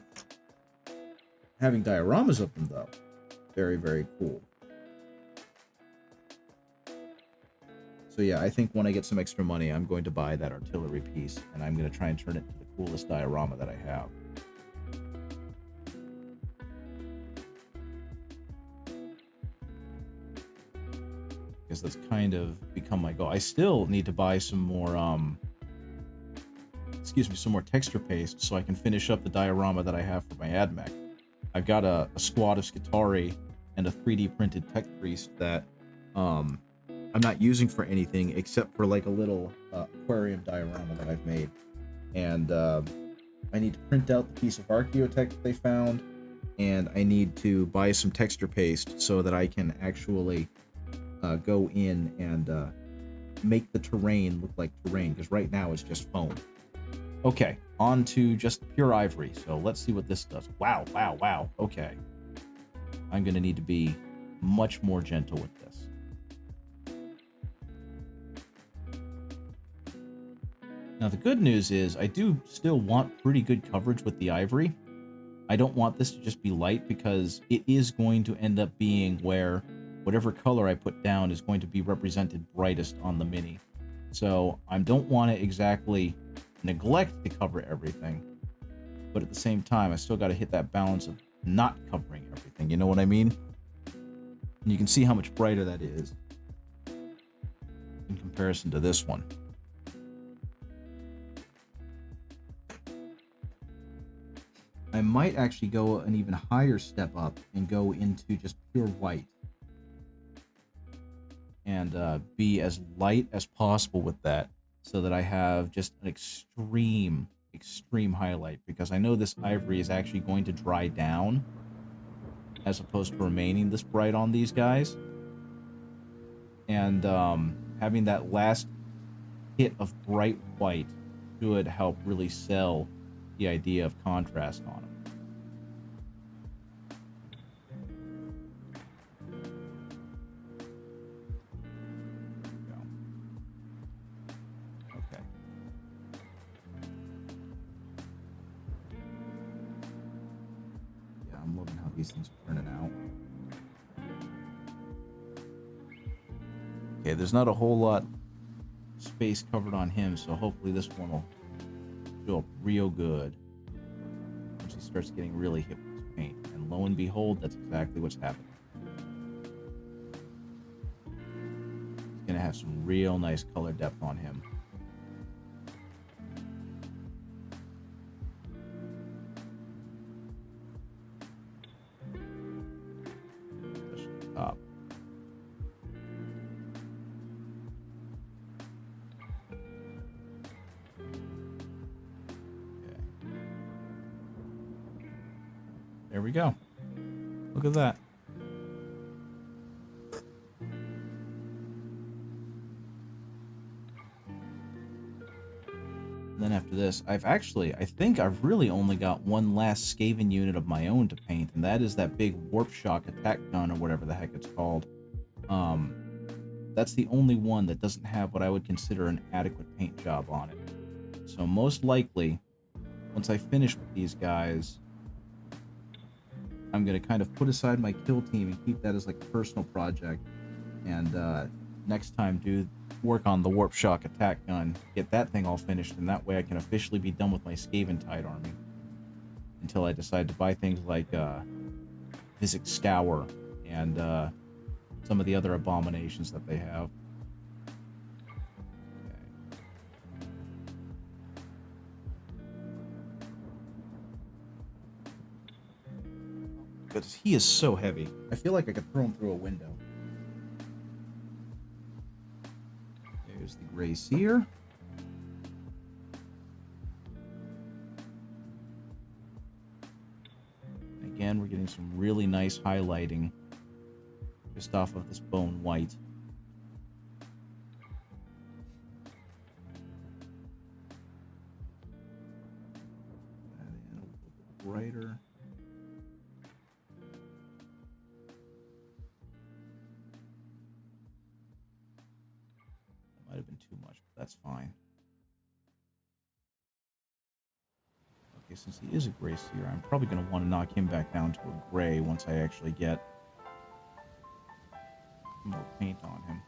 having dioramas of them, though, very, very cool. So yeah, I think when I get some extra money, I'm going to buy that artillery piece, and I'm going to try and turn it into the coolest diorama that I have. Because that's kind of become my goal. I still need to buy some more, some more texture paste so I can finish up the diorama that I have for my AdMech. I've got a squad of Skitarii and a 3D printed tech priest that, I'm not using for anything except for like a little aquarium diorama that I've made. And I I need to print out the piece of Archaeotech that they found, and I need to buy some texture paste so that I can actually go in and make the terrain look like terrain, because right now it's just foam. Okay, on to just pure ivory. So let's see what this does. Wow, wow, wow. Okay. I'm going to need to be much more gentle with this. Now, the good news is I do still want pretty good coverage with the ivory. I don't want this to just be light, because it is going to end up being where whatever color I put down is going to be represented brightest on the Mini. So I don't want to exactly neglect to cover everything, but at the same time, I still got to hit that balance of not covering everything. You know what I mean? And you can see how much brighter that is in comparison to this one. I might actually go an even higher step up and go into just pure white and be as light as possible with that, so that I have just an extreme highlight, because I know this ivory is actually going to dry down as opposed to remaining this bright on these guys. And having that last hit of bright white should help really sell the idea of contrast on them. Okay. Yeah, I'm loving how these things are turning out. Okay, there's not a whole lot space covered on him, so hopefully this one will show up real good once he starts getting really hit with his paint. And lo and behold, that's exactly what's happening. He's gonna have some real nice color depth on him. Especially the top. There we go. Look at that. And then after this, I think I've really only got one last Skaven unit of my own to paint, and that is that big Warp Shock attack gun, or whatever the heck it's called. That's the only one that doesn't have what I would consider an adequate paint job on it. So most likely, once I finish with these guys, I'm going to kind of put aside my kill team and keep that as like a personal project, and next time do work on the Warp Shock attack gun, get that thing all finished, and that way I can officially be done with my Skaven Tide army until I decide to buy things like Physics Scour and some of the other abominations that they have. Because he is so heavy. I feel like I could throw him through a window. There's the gray seer. Again, we're getting some really nice highlighting just off of this bone white. Add in a little bit brighter. Might have been too much, but that's fine. Okay, since he is a gray seer, I'm probably going to want to knock him back down to a gray once I actually get more paint on him.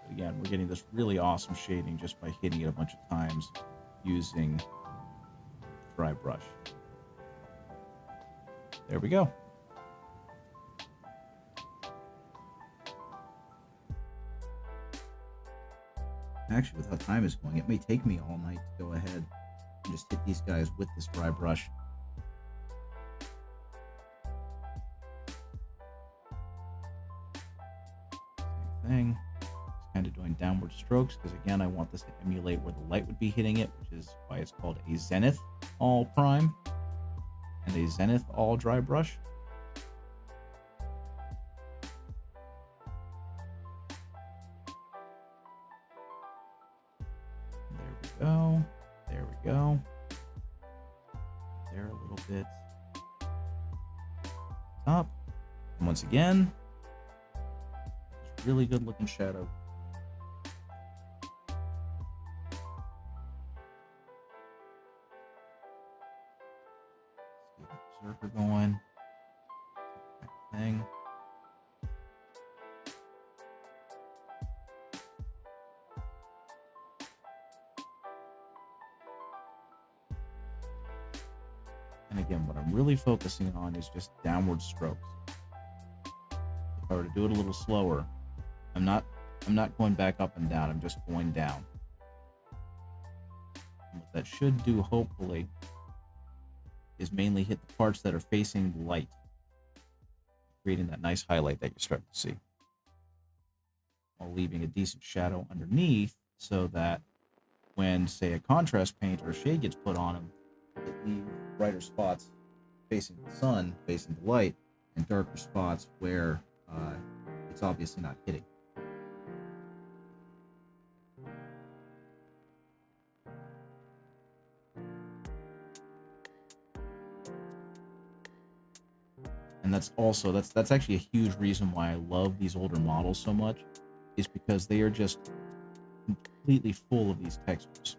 But again, we're getting this really awesome shading just by hitting it a bunch of times using dry brush. There we go. Actually, with how time is going, it may take me all night to go ahead and just hit these guys with this dry brush. Same thing. Just kind of doing doing downward strokes because, again, I want this to emulate where the light would be hitting it, which is why it's called a zenith all prime and a zenith all dry brush. There we go. There we go. There a little bit. Top. And once again, really good looking shadow. Let's get the Berserker going. Thing. And again, what I'm really focusing on is just downward strokes. If I were to do it a little slower, I'm not going back up and down, I'm just going down. And what that should do, hopefully, is mainly hit the parts that are facing light, creating that nice highlight that you're starting to see, while leaving a decent shadow underneath so that when, say, a contrast paint or a shade gets put on them, it leaves brighter spots facing the sun, facing the light, and darker spots where it's obviously not hitting. And that's actually a huge reason why I love these older models so much, is because they are just completely full of these textures,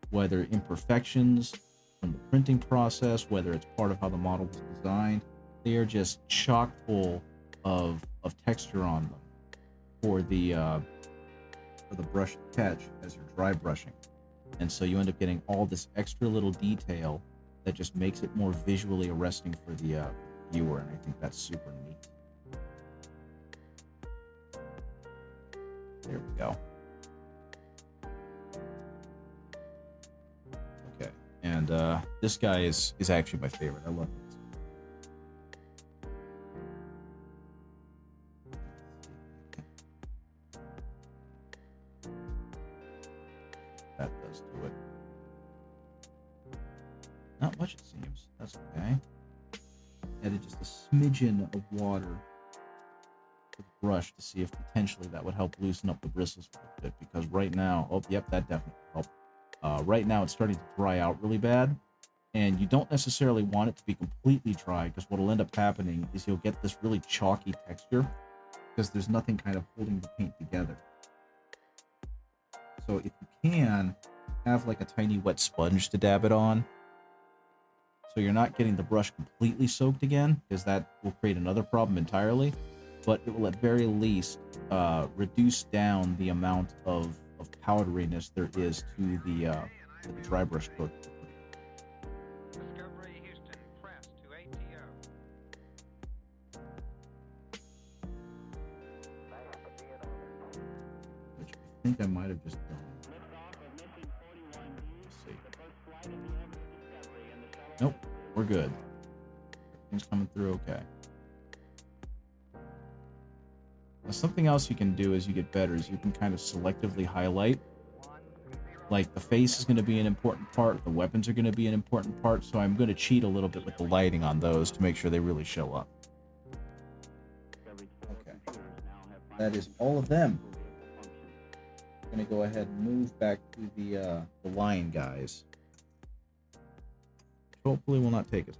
whether imperfections from the printing process, whether it's part of how the model was designed. They are just chock full of texture on them for the brush to catch as you're dry brushing, and so you end up getting all this extra little detail that just makes it more visually arresting for the viewer, and I think that's super neat. There we go. Okay, and this guy is actually my favorite. I love it. That does do it. Not much, it seems. That's okay. Added just a smidgen of water to the brush to see if potentially that would help loosen up the bristles a little bit, because right now, oh, yep, that definitely helped. Right now it's starting to dry out really bad, and you don't necessarily want it to be completely dry, because what will end up happening is you'll get this really chalky texture because there's nothing kind of holding the paint together. So if you can, have like a tiny wet sponge to dab it on, so you're not getting the brush completely soaked again, because that will create another problem entirely, but it will at very least reduce down the amount of powderiness there is to the dry brush coat. Discovery Houston, press to ATO. Which I think I might have just done. Let's see. Nope, we're good. Everything's coming through okay. Now, something else you can do as you get better is you can kind of selectively highlight. Like, the face is going to be an important part, the weapons are going to be an important part, so I'm going to cheat a little bit with the lighting on those to make sure they really show up. Okay. That is all of them. I'm going to go ahead and move back to the lion guys. Hopefully will not take us.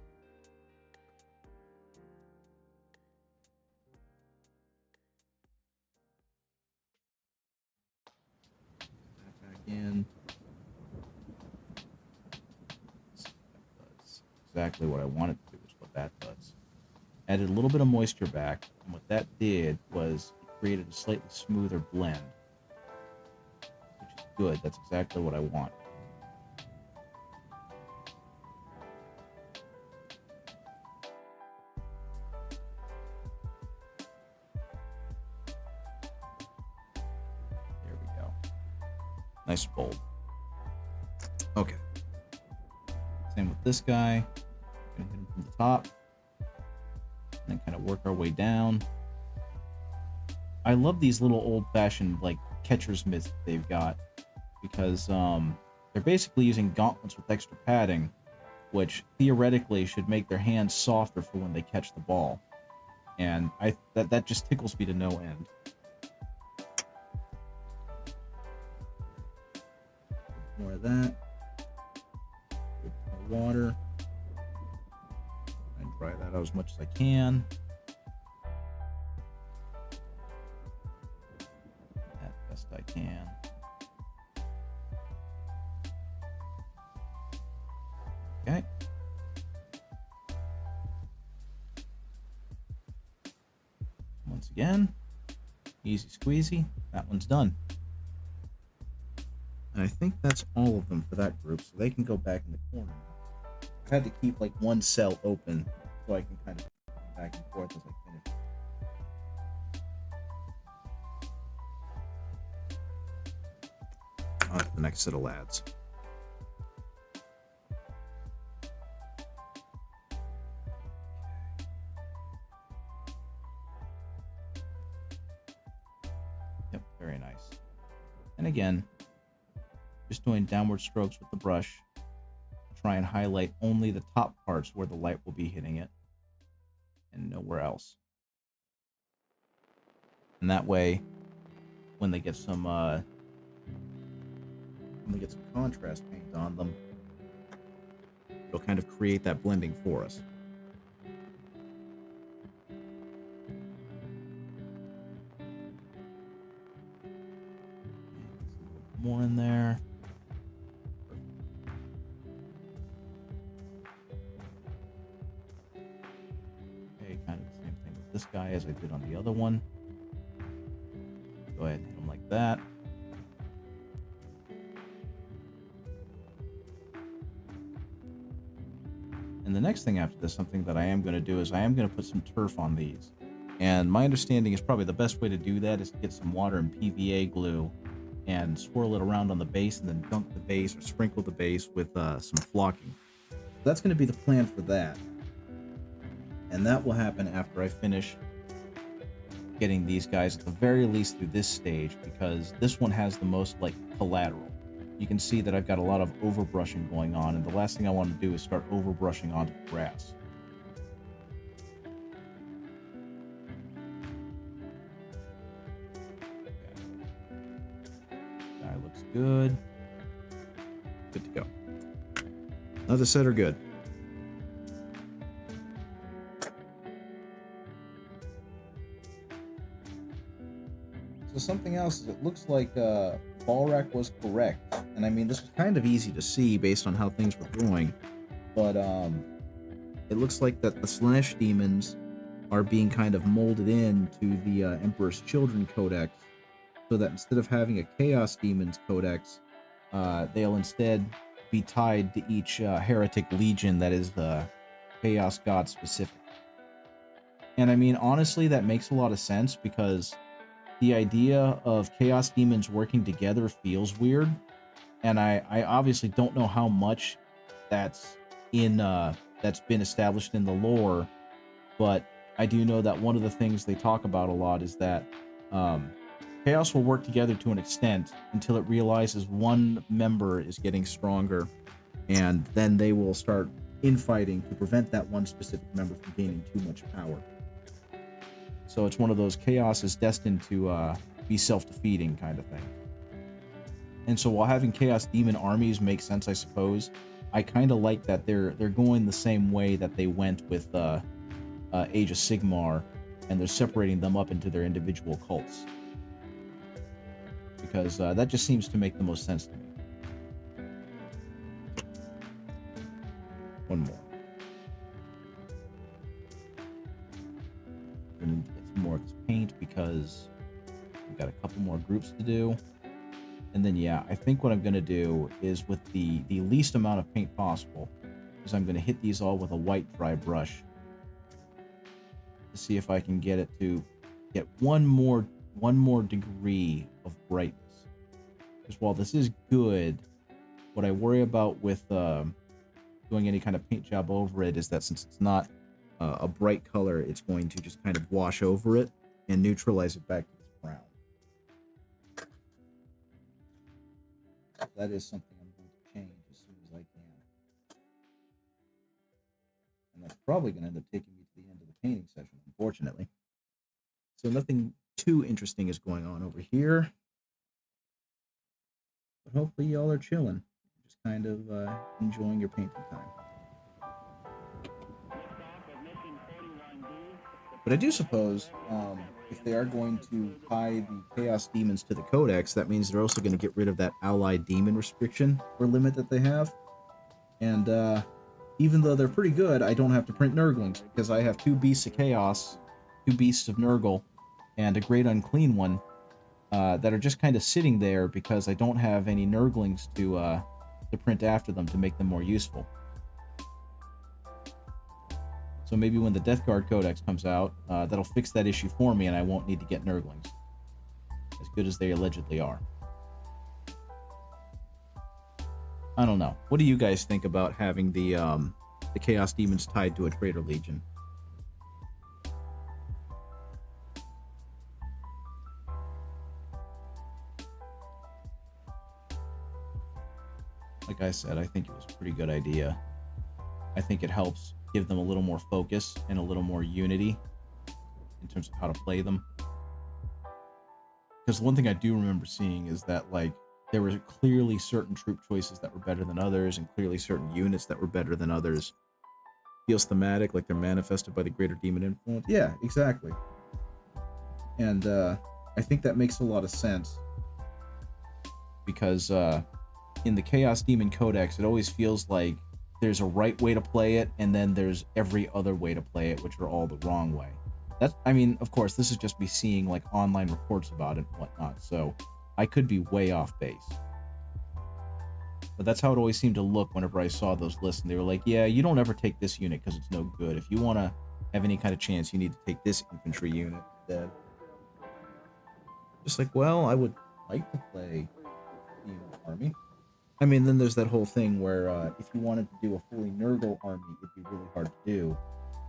Back in. That's exactly what I wanted to do, is what that does. Added a little bit of moisture back, and what that did was it created a slightly smoother blend, which is good. That's exactly what I want. Nice bold. Okay. Same with this guy. Gonna hit him from the top. And then kind of work our way down. I love these little old-fashioned, like, catcher's mitts that they've got, because they're basically using gauntlets with extra padding, which theoretically should make their hands softer for when they catch the ball. And that just tickles me to no end. More of that. More water. And dry that out as much as I can. As best I can. Okay. Once again, easy squeezy. That one's done. And I think that's all of them for that group, so they can go back in the corner now. I had to keep like one cell open so I can kind of go back and forth as I finish. On to the next set of lads. Yep, very nice. And again, just doing downward strokes with the brush to try and highlight only the top parts where the light will be hitting it and nowhere else. And that way, when they get some contrast paint on them, it'll kind of create that blending for us. More in there. Okay, kind of the same thing with this guy as I did on the other one. Go ahead and hit him like that. And the next thing after this, something that I am going to do is I am going to put some turf on these. And my understanding is probably the best way to do that is to get some water and PVA glue and swirl it around on the base and then dunk the base or sprinkle the base with some flocking. That's going to be the plan for that. And that will happen after I finish getting these guys at the very least through this stage, because this one has the most like collateral. You can see that I've got a lot of overbrushing going on, and the last thing I want to do is start overbrushing onto the grass. Guy looks good. Good to go. Another set are good. So something else is it looks like Balrak was correct. And I mean, this was kind of easy to see based on how things were going. But it looks like that the Slaanesh demons are being kind of molded into the Emperor's Children Codex, so that instead of having a Chaos Demons Codex, they'll instead be tied to each heretic legion that is Chaos God specific. And I mean, honestly, that makes a lot of sense, because the idea of Chaos Demons working together feels weird. And I obviously don't know how much that's been established in the lore, but I do know that one of the things they talk about a lot is that Chaos will work together to an extent until it realizes one member is getting stronger, and then they will start infighting to prevent that one specific member from gaining too much power. So it's one of those Chaos is destined to be self-defeating kind of thing. And so while having Chaos Demon armies makes sense, I suppose, I kind of like that they're going the same way that they went with Age of Sigmar, and they're separating them up into their individual cults. Because that just seems to make the most sense to me. One more. We need to get some more of this paint because we've got a couple more groups to do. And then, yeah, I think what I'm going to do is, with the least amount of paint possible, is I'm going to hit these all with a white dry brush to see if I can get it to get one more degree of brightness. Because while this is good, what I worry about with doing any kind of paint job over it is that since it's not a bright color, it's going to just kind of wash over it and neutralize it back to its brown. that is something I'm going to change as soon as I can. And that's probably going to end up taking me to the end of the painting session, unfortunately. So nothing too interesting is going on over here. But hopefully y'all are chilling. Just kind of enjoying your painting time. But I do suppose if they are going to tie the Chaos Demons to the Codex, that means they're also going to get rid of that Allied Demon restriction or limit that they have. And even though they're pretty good, I don't have to print Nurglings because I have 2 Beasts of Chaos, 2 Beasts of Nurgle, and a Great Unclean one that are just kind of sitting there because I don't have any Nurglings to print after them to make them more useful. So maybe when the Death Guard Codex comes out, that'll fix that issue for me and I won't need to get Nurglings. As good as they allegedly are. I don't know. What do you guys think about having the Chaos Demons tied to a Traitor Legion? Like I said, I think it was a pretty good idea. I think it helps give them a little more focus and a little more unity in terms of how to play them. Because one thing I do remember seeing is that, like, there were clearly certain troop choices that were better than others, and clearly certain units that were better than others. Feels thematic, like they're manifested by the greater demon influence. Yeah, exactly. And I think that makes a lot of sense. Because in the Chaos Demon Codex, it always feels like there's a right way to play it, and then there's every other way to play it, which are all the wrong way. That's, I mean, of course, this is just me seeing like online reports about it and whatnot, so I could be way off base. But that's how it always seemed to look whenever I saw those lists, and they were like, yeah, you don't ever take this unit because it's no good. If you want to have any kind of chance, you need to take this infantry unit instead. Just like, well, I would like to play the army. I mean, then there's that whole thing where if you wanted to do a fully Nurgle army, it'd be really hard to do.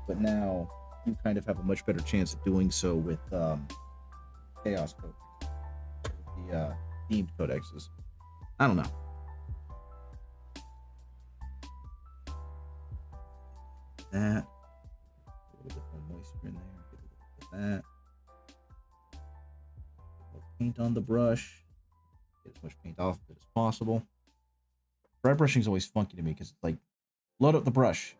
But now you kind of have a much better chance of doing so with Chaos Codex, the themed codexes. I don't know. That. A little bit more moisture in there. Get a little bit of that. Get more paint on the brush. Get as much paint off of it as possible. Dry brushing is always funky to me because it's like, load up the brush,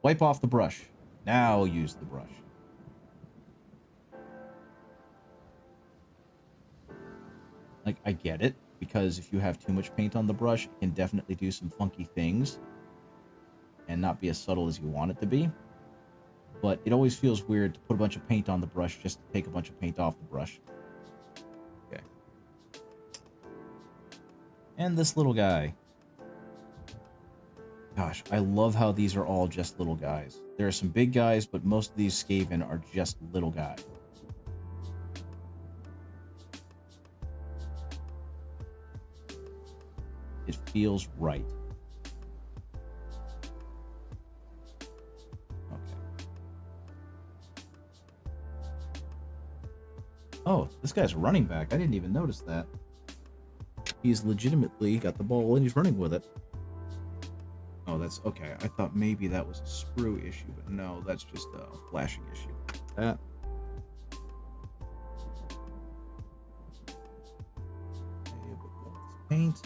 wipe off the brush, now use the brush. Like, I get it, because if you have too much paint on the brush, it can definitely do some funky things and not be as subtle as you want it to be. But it always feels weird to put a bunch of paint on the brush just to take a bunch of paint off the brush. Okay. And this little guy. Gosh, I love how these are all just little guys. There are some big guys, but most of these Skaven are just little guys. It feels right. Okay. Oh, this guy's a running back. I didn't even notice that. He's legitimately got the ball and he's running with it. Oh, that's okay. I thought maybe that was a sprue issue, but no, that's just a flashing issue. That. Okay, a bit more of this paint.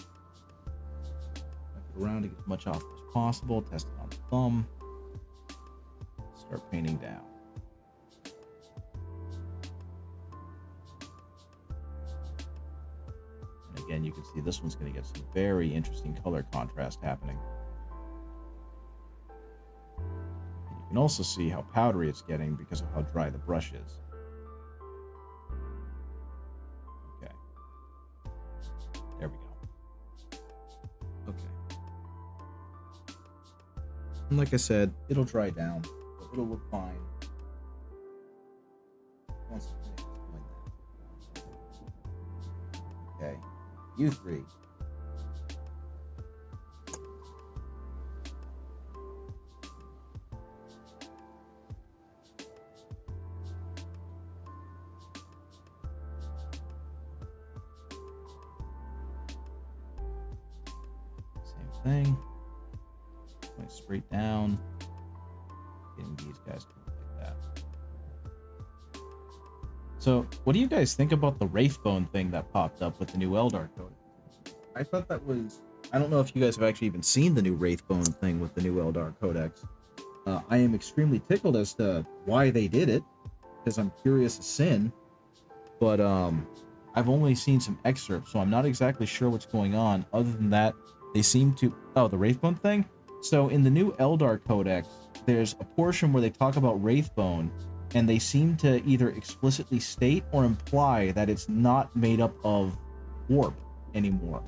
Wipe it around to get as much off as possible. Test it on the thumb. Start painting down. And again, you can see this one's going to get some very interesting color contrast happening. You can also see how powdery it's getting because of how dry the brush is. Okay. There we go. Okay. And like I said, it'll dry down. But it'll look fine. Once it finishes doing that. Okay. You three. thing. Going straight down. Getting these guys to look like that. So, what do you guys think about the Wraithbone thing that popped up with the new Eldar Codex? I thought that was... I don't know if you guys have actually even seen the new Wraithbone thing with the new Eldar Codex. I am extremely tickled as to why they did it, because I'm curious as sin. But I've only seen some excerpts, so I'm not exactly sure what's going on. Other than that, they seem to... Oh, the Wraithbone thing? So in the new Eldar Codex, there's a portion where they talk about Wraithbone, and they seem to either explicitly state or imply that it's not made up of warp anymore.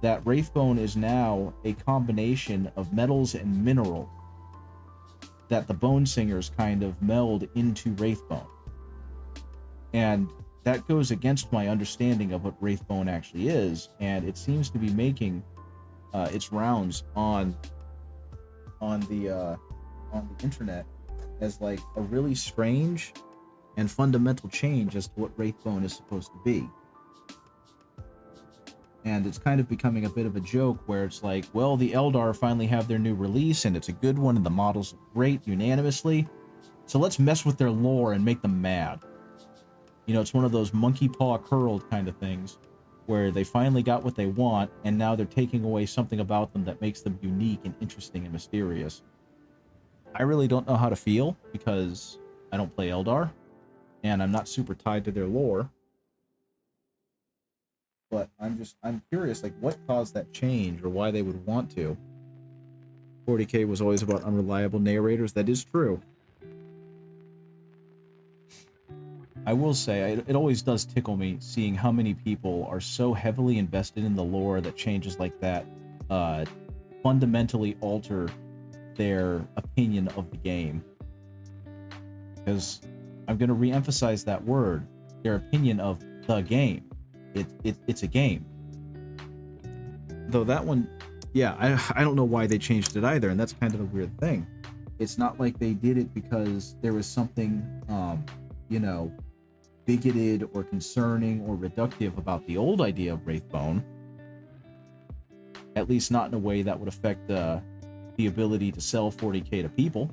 That Wraithbone is now a combination of metals and minerals that the Bone Singers kind of meld into Wraithbone. And that goes against my understanding of what Wraithbone actually is, and it seems to be making its rounds on the internet as like a really strange and fundamental change as to what Wraithbone is supposed to be. And it's kind of becoming a bit of a joke where it's like, well, the Eldar finally have their new release and it's a good one and the models look great unanimously, so let's mess with their lore and make them mad. You know, it's one of those monkey paw curled kind of things where they finally got what they want and now they're taking away something about them that makes them unique and interesting and mysterious. I really don't know how to feel because I don't play Eldar and I'm not super tied to their lore. But I'm curious, like, what caused that change or why they would want to. 40K was always about unreliable narrators. That is true. I will say, it always does tickle me seeing how many people are so heavily invested in the lore that changes like that fundamentally alter their opinion of the game. Because I'm going to re-emphasize that word, their opinion of the game. It's a game. Though that one, yeah, I don't know why they changed it either, and that's kind of a weird thing. It's not like they did it because there was something, you know, bigoted or concerning or reductive about the old idea of Wraithbone. At least not in a way that would affect the ability to sell 40K to people.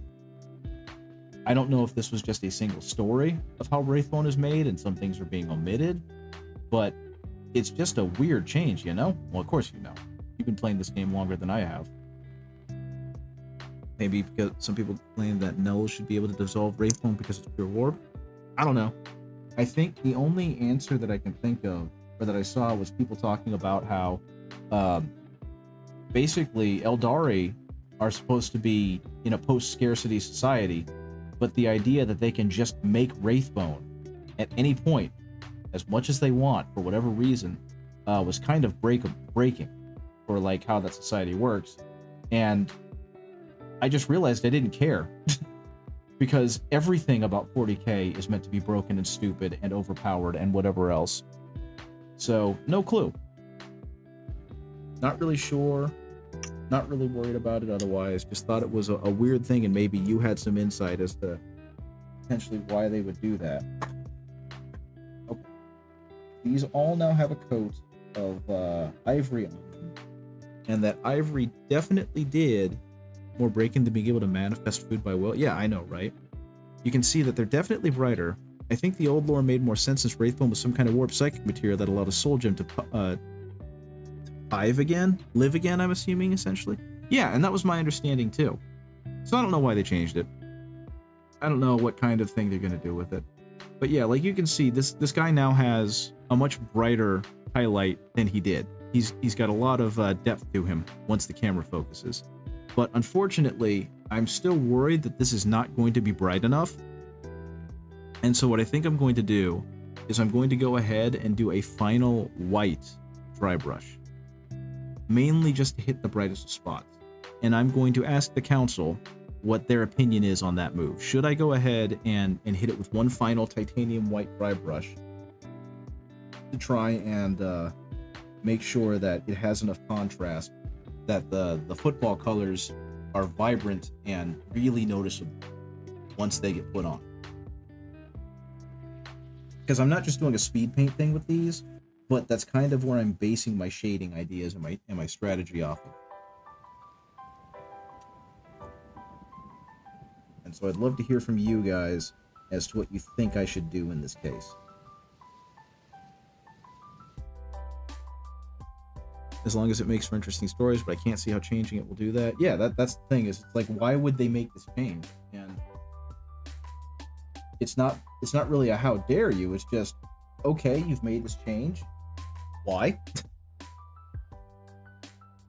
I don't know if this was just a single story of how Wraithbone is made and some things are being omitted, but it's just a weird change, you know? Well, of course you know. You've been playing this game longer than I have. Maybe because some people claim that Null should be able to dissolve Wraithbone because it's pure warp. I don't know. I think the only answer that I can think of, or that I saw, was people talking about how basically Eldari are supposed to be in a post-scarcity society, but the idea that they can just make Wraithbone at any point, as much as they want, for whatever reason, was kind of breaking for like how that society works. And I just realized I didn't care because everything about 40K is meant to be broken and stupid and overpowered and whatever else. So no clue. Not really sure. Not really worried about it otherwise. Just thought it was a weird thing, and maybe you had some insight as to potentially why they would do that. Okay. These all now have a coat of ivory on them, and that ivory definitely did more breaking than being able to manifest food by will. Yeah, I know, right? You can see that they're definitely brighter. I think the old lore made more sense since Wraithbone was some kind of warp psychic material that allowed a soul gem to live again, I'm assuming, essentially. Yeah, and that was my understanding too. So I don't know why they changed it. I don't know what kind of thing they're gonna do with it. But yeah, like you can see, this guy now has a much brighter highlight than he did. He's got a lot of depth to him once the camera focuses. But unfortunately, I'm still worried that this is not going to be bright enough. And so what I think I'm going to do is I'm going to go ahead and do a final white dry brush. Mainly just to hit the brightest spots. And I'm going to ask the council what their opinion is on that move. Should I go ahead and hit it with one final titanium white dry brush to try and make sure that it has enough contrast, that the football colors are vibrant and really noticeable once they get put on. Because I'm not just doing a speed paint thing with these, but that's kind of where I'm basing my shading ideas and my strategy off of. And so I'd love to hear from you guys as to what you think I should do in this case. As long as it makes for interesting stories, but I can't see how changing it will do that. Yeah, that's the thing, is it's like, why would they make this change? And it's not really a how dare you, it's just, okay, you've made this change. Why?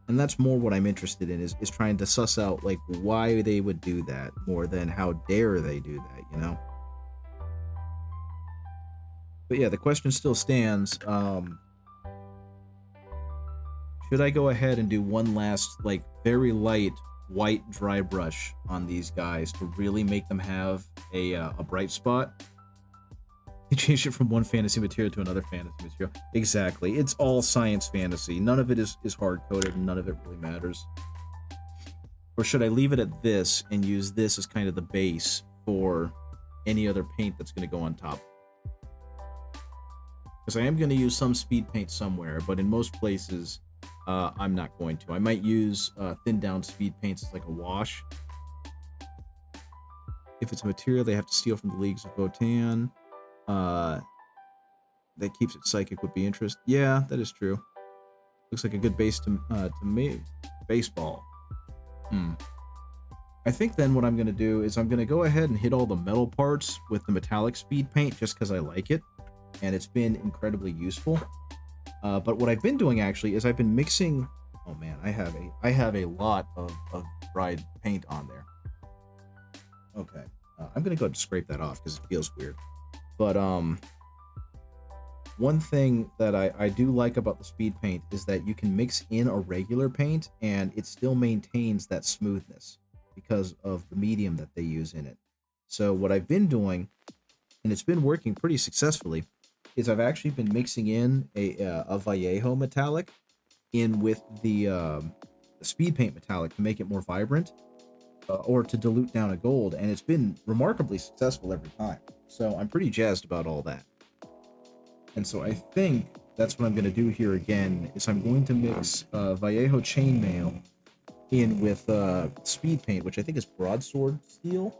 And that's more what I'm interested in, is trying to suss out like why they would do that more than how dare they do that, you know? But yeah, the question still stands. Should I go ahead and do one last, like, very light white dry brush on these guys to really make them have a bright spot? You changed it from one fantasy material to another fantasy material. Exactly. It's all science fantasy. None of it is hard-coded, and none of it really matters. Or should I leave it at this and use this as kind of the base for any other paint that's going to go on top? Because I am going to use some speed paint somewhere, but in most places, I'm not going to. I might use thin down speed paints as like a wash. If it's a material they have to steal from the Leagues of Votann, that keeps it psychic would be interest. Yeah, that is true. Looks like a good base to me. Baseball. I think then what I'm going to do is I'm going to go ahead and hit all the metal parts with the metallic speed paint just because I like it, and it's been incredibly useful. But what I've been doing actually is I've been mixing. Oh man, I have a lot of dried paint on there. Okay, I'm gonna go ahead and scrape that off because it feels weird. But one thing that I do like about the speed paint is that you can mix in a regular paint and it still maintains that smoothness because of the medium that they use in it. So what I've been doing, and it's been working pretty successfully, is I've actually been mixing in a Vallejo metallic in with the speed paint metallic to make it more vibrant, or to dilute down a gold, and it's been remarkably successful every time. So I'm pretty jazzed about all that. And so I think that's what I'm going to do here again, is I'm going to mix Vallejo chainmail in with speed paint, which I think is broadsword steel.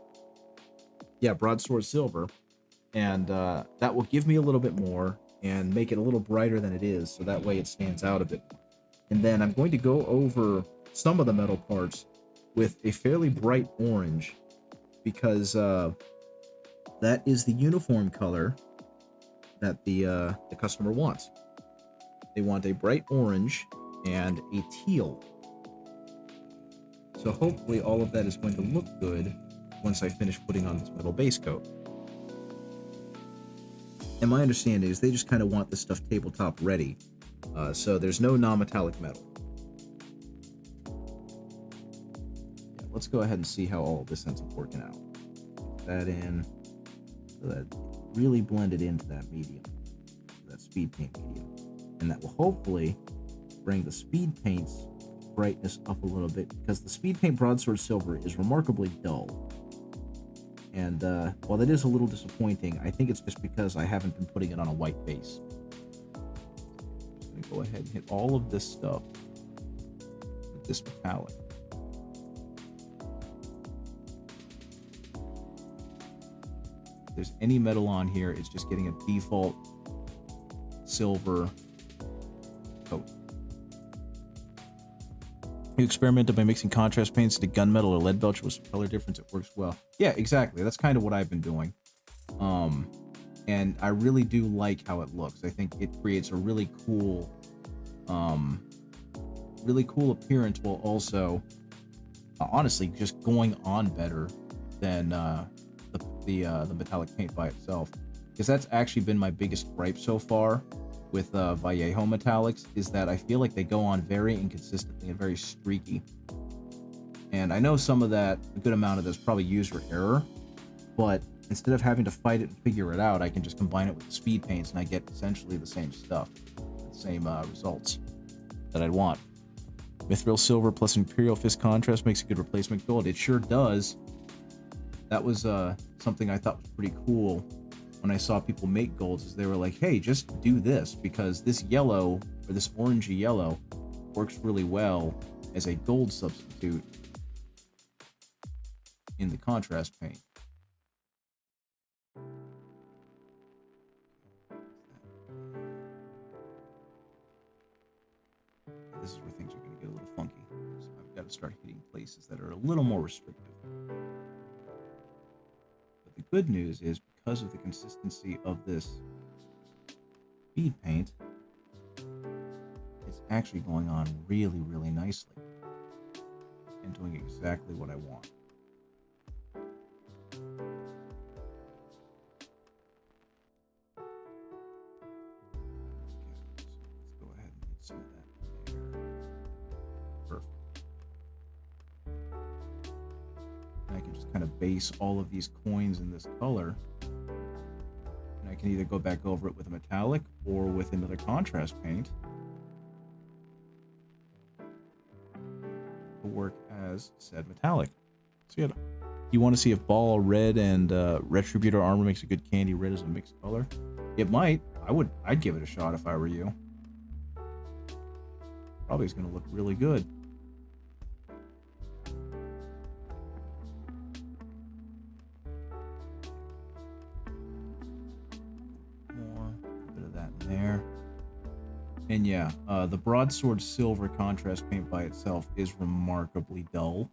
Yeah, broadsword silver. And that will give me a little bit more and make it a little brighter than it is, so that way it stands out a bit more. And then I'm going to go over some of the metal parts with a fairly bright orange, because that is the uniform color that the customer wants. They want a bright orange and a teal. So hopefully all of that is going to look good once I finish putting on this metal base coat. And my understanding is they just kind of want this stuff tabletop ready. So there's no non-metallic metal. Yeah, let's go ahead and see how all of this ends up working out. Put that in. So that really blended into that medium. That speed paint medium. And that will hopefully bring the speed paint's brightness up a little bit, because the speed paint broadsword silver is remarkably dull. And while that is a little disappointing, I think it's just because I haven't been putting it on a white base. I'm going to go ahead and hit all of this stuff with this metallic. If there's any metal on here, it's just getting a default silver coat. You experimented by mixing contrast paints into gunmetal or lead belcher with some color difference. It works well. Yeah, exactly. That's kind of what I've been doing. And I really do like how it looks. I think it creates a really cool appearance, while also, honestly, just going on better than the metallic paint by itself. Because that's actually been my biggest gripe so far with Vallejo metallics, is that I feel like they go on very inconsistently and very streaky. And I know some of that, a good amount of this, probably user error, but instead of having to fight it and figure it out, I can just combine it with the speed paints and I get essentially the same stuff, the same results that I'd want. Mithril silver plus Imperial Fist contrast makes a good replacement gold. It sure does. That was something I thought was pretty cool when I saw people make golds, is they were like, hey, just do this, because this yellow, or this orangey yellow, works really well as a gold substitute. in the contrast paint. This is where things are going to get a little funky. So I've got to start hitting places that are a little more restrictive. But the good news is, because of the consistency of this bead paint, it's actually going on really, really nicely and doing exactly what I want. Okay, so let's go ahead and get some of that there. Perfect. And I can just kind of base all of these coins in this color. And I can either go back over it with a metallic or with another contrast paint to work as said metallic. So yeah, you want to see if Ball Red and Retributor Armor makes a good candy red as a mixed color? It might. I'd give it a shot if I were you. Probably is going to look really good. More, a bit of that in there. And yeah, the Broadsword Silver contrast paint by itself is remarkably dull,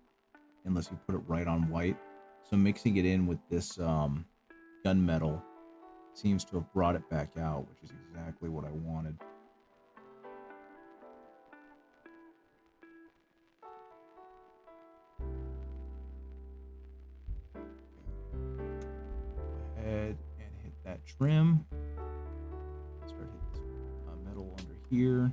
unless you put it right on white. So mixing it in with this gunmetal seems to have brought it back out, which is exactly what I wanted. Go ahead and hit that trim. Start hitting some metal under here.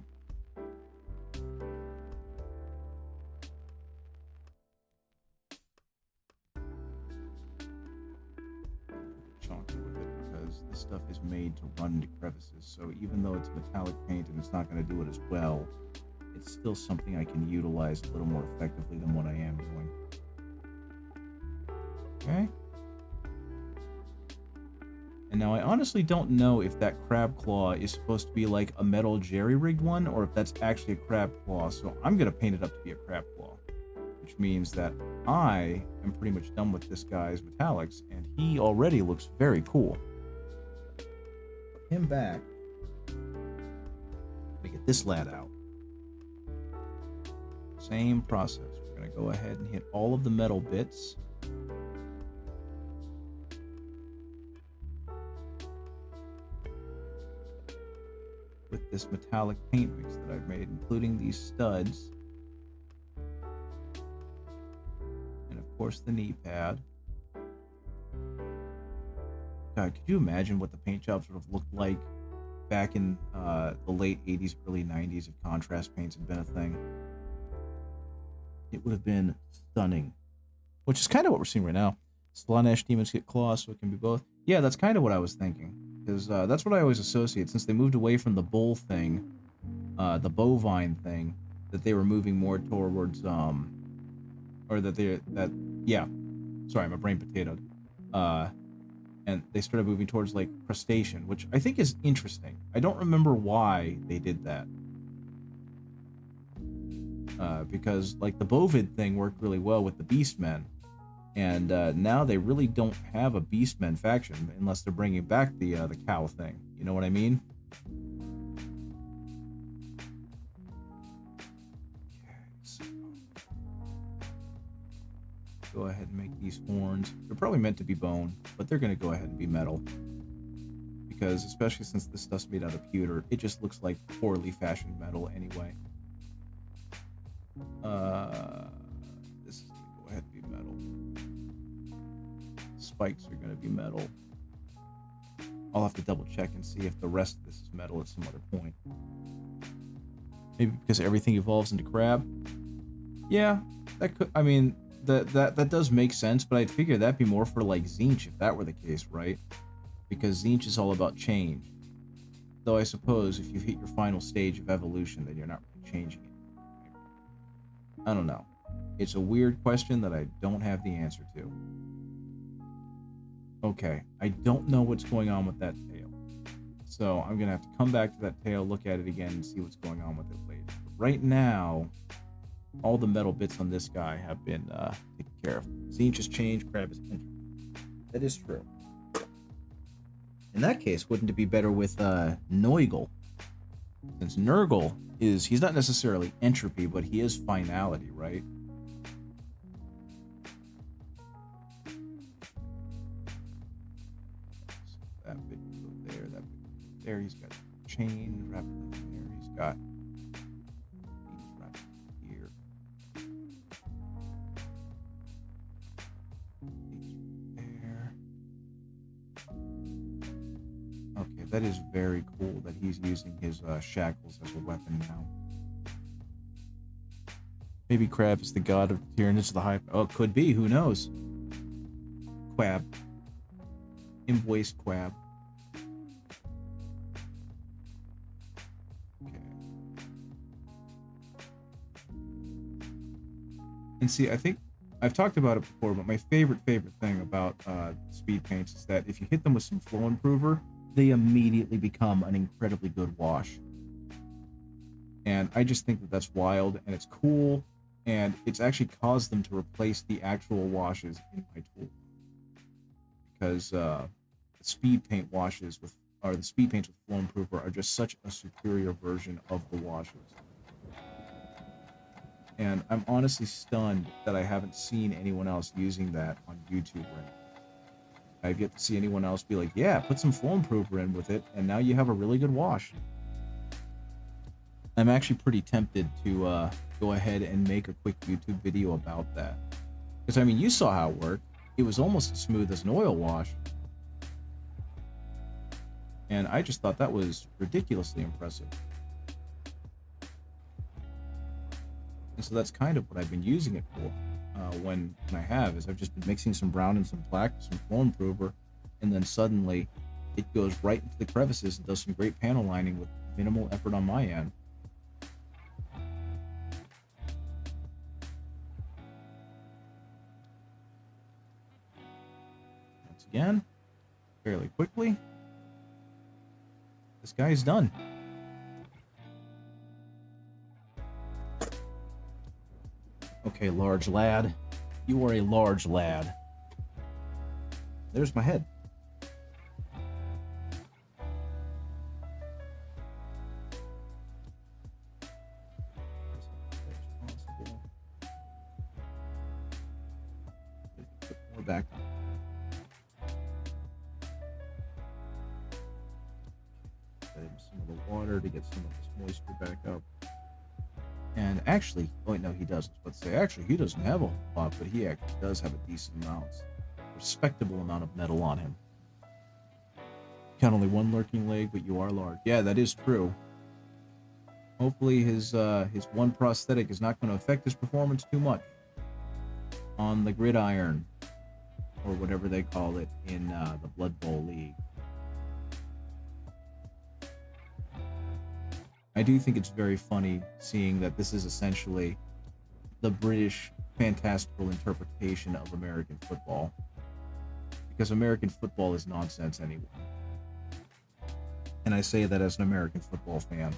Chunky with it because this stuff is made to run into crevices. So even though it's metallic paint and it's not going to do it as well, it's still something I can utilize a little more effectively than what I am doing. Okay. And now I honestly don't know if that crab claw is supposed to be like a metal jerry-rigged one or if that's actually a crab claw. So I'm going to paint it up to be a crab claw, which means that I am pretty much done with this guy's metallics, and he already looks very cool. Put him back. Let me get this lad out. Same process. We're going to go ahead and hit all of the metal bits. With this metallic paint mix that I've made, including these studs. And of course the knee pad. God, could you imagine what the paint jobs would have looked like back in the late 80s, early 90s if contrast paints had been a thing? It would have been stunning. Which is kind of what we're seeing right now. Slaanesh demons get claws, so it can be both. Yeah, that's kind of what I was thinking. Because that's what I always associate. Since they moved away from the bull thing, the bovine thing, that they were moving more towards, yeah. Sorry, my brain potatoed. And they started moving towards, like, crustacean, which I think is interesting. I don't remember why they did that. Because, like, the Bovid thing worked really well with the Beastmen. And now they really don't have a Beastmen faction unless they're bringing back the cow thing. You know what I mean? Okay, so go ahead and make these horns. They're probably meant to be bone, but they're going to go ahead and be metal. Because, especially since this stuff's made out of pewter, it just looks like poorly fashioned metal anyway. This is going to go ahead and be metal. Spikes are going to be metal. I'll have to double check and see if the rest of this is metal at some other point. Maybe because everything evolves into crab. Yeah, that could. I mean, that does make sense, but I'd figure that'd be more for like Tzeentch if that were the case, right? Because Tzeentch is all about change. Though I suppose if you hit your final stage of evolution, then you're not really changing it. I don't know. It's a weird question that I don't have the answer to. Okay, I don't know what's going on with that tail. So I'm going to have to come back to that tail, look at it again, and see what's going on with it later. But right now, all the metal bits on this guy have been taken care of. Zinch has changed, Crab is entry. That is true. In that case, wouldn't it be better with Neugel? Since Nurgle he's not necessarily entropy, but he is finality, right? So that bit can go there, that bit can go there. He's got chain wrapped up there. He's got things wrapped up here. These there. Okay, that is very cool that he's using his shackles as a weapon now. Maybe Crab is the god of Tyrannus of the High. Oh, it could be. Who knows? Quab. Invoiced Quab. Okay. And see, I think I've talked about it before, but my favorite thing about speed paints is that if you hit them with some flow improver, they immediately become an incredibly good wash. And I just think that that's wild, and it's cool, and it's actually caused them to replace the actual washes in my tool. Because the speed paint washes the speed paints with flow improver are just such a superior version of the washes. And I'm honestly stunned that I haven't seen anyone else using that on YouTube right now. I've yet to see anyone else be like, yeah, put some flow improver in with it, and now you have a really good wash. I'm actually pretty tempted to go ahead and make a quick YouTube video about that. Because, I mean, you saw how it worked. It was almost as smooth as an oil wash. And I just thought that was ridiculously impressive. And so that's kind of what I've been using it for. When I have is I've just been mixing some brown and some black, some flow improver, and then suddenly it goes right into the crevices and does some great panel lining with minimal effort on my end. Once again, fairly quickly, this guy's done. Okay, large lad. You are a large lad. There's my head. Put more back. Let him some of the water to get some of this moisture back up. And actually, oh wait, no, he doesn't. Let's say, actually, he doesn't have a whole lot, but he actually does have a decent amount, respectable amount of metal on him. Count only one lurking leg, but you are large. Yeah, that is true. Hopefully, his one prosthetic is not going to affect his performance too much on the gridiron, or whatever they call it in the Blood Bowl League. I do think it's very funny seeing that this is essentially the British fantastical interpretation of American football. Because American football is nonsense anyway. And I say that as an American football fan.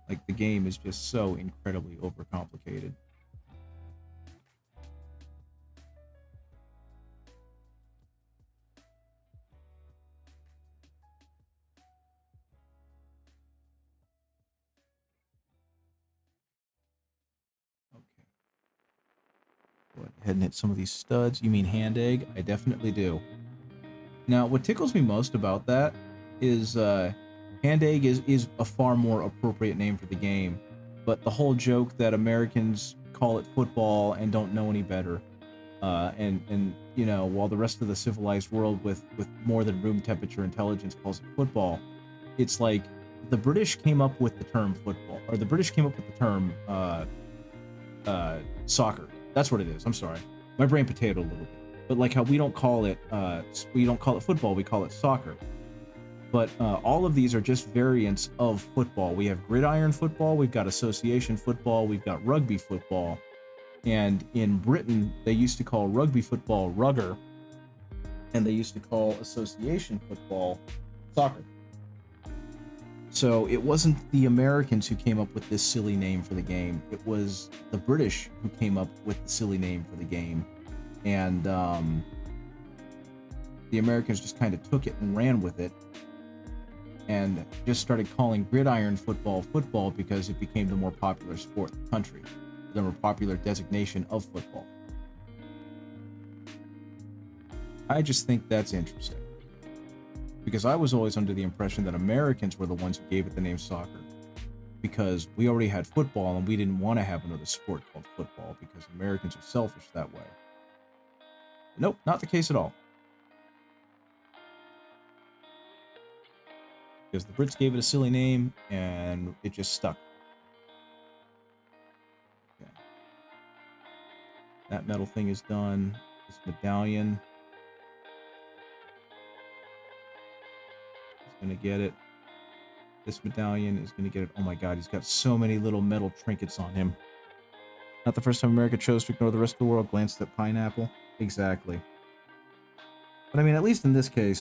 Like, the game is just so incredibly overcomplicated. Go ahead and hit some of these studs. You mean hand egg? I definitely do. Now, what tickles me most about that is hand egg is a far more appropriate name for the game, but the whole joke that Americans call it football and don't know any better, and you know, while the rest of the civilized world with more than room temperature intelligence calls it football, it's like the British came up with the term football, or the British came up with the term soccer. That's what it is. I'm sorry. My brain potatoed a little bit. But like how we don't call it football, we call it soccer. But all of these are just variants of football. We have gridiron football, we've got association football, we've got rugby football. And in Britain, they used to call rugby football rugger, and they used to call association football soccer. So it wasn't the Americans who came up with this silly name for the game. It was the British who came up with the silly name for the game. And the Americans just kind of took it and ran with it and just started calling gridiron football football because it became the more popular sport in the country, the more popular designation of football. I just think that's interesting. Because I was always under the impression that Americans were the ones who gave it the name soccer. Because we already had football and we didn't want to have another sport called football because Americans are selfish that way. Nope, not the case at all. Because the Brits gave it a silly name and it just stuck. Okay. That metal thing is done. This medallion. Gonna get it. This medallion is gonna get it. Oh my god, he's got so many little metal trinkets on him. Not the first time America chose to ignore the rest of the world, glanced at pineapple. Exactly. But I mean, at least in this case,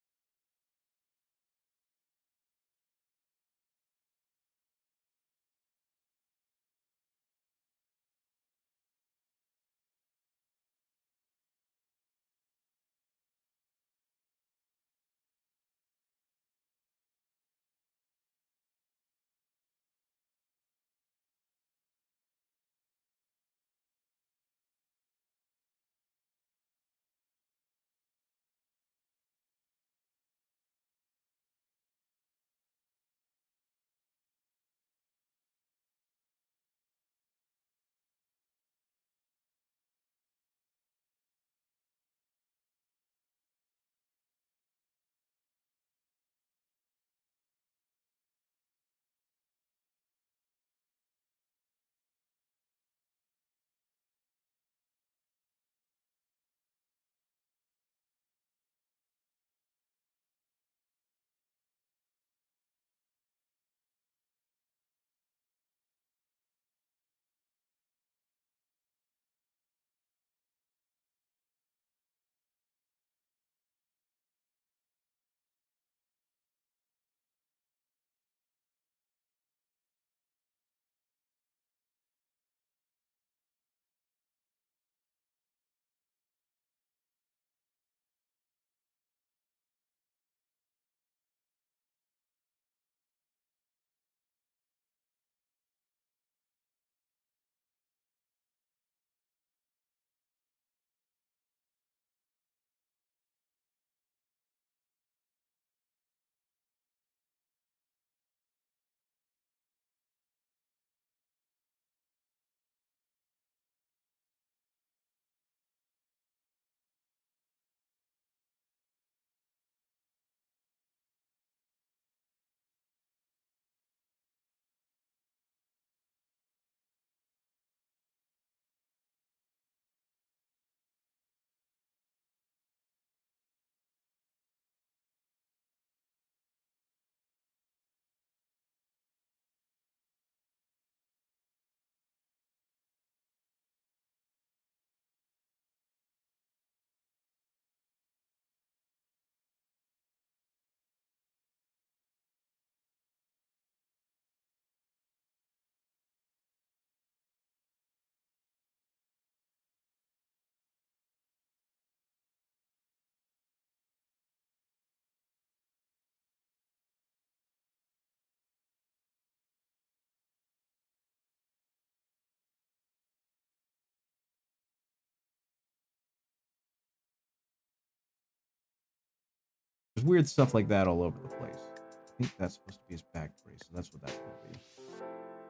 there's weird stuff like that all over the place. I think that's supposed to be his back brace, so that's what that's gonna be.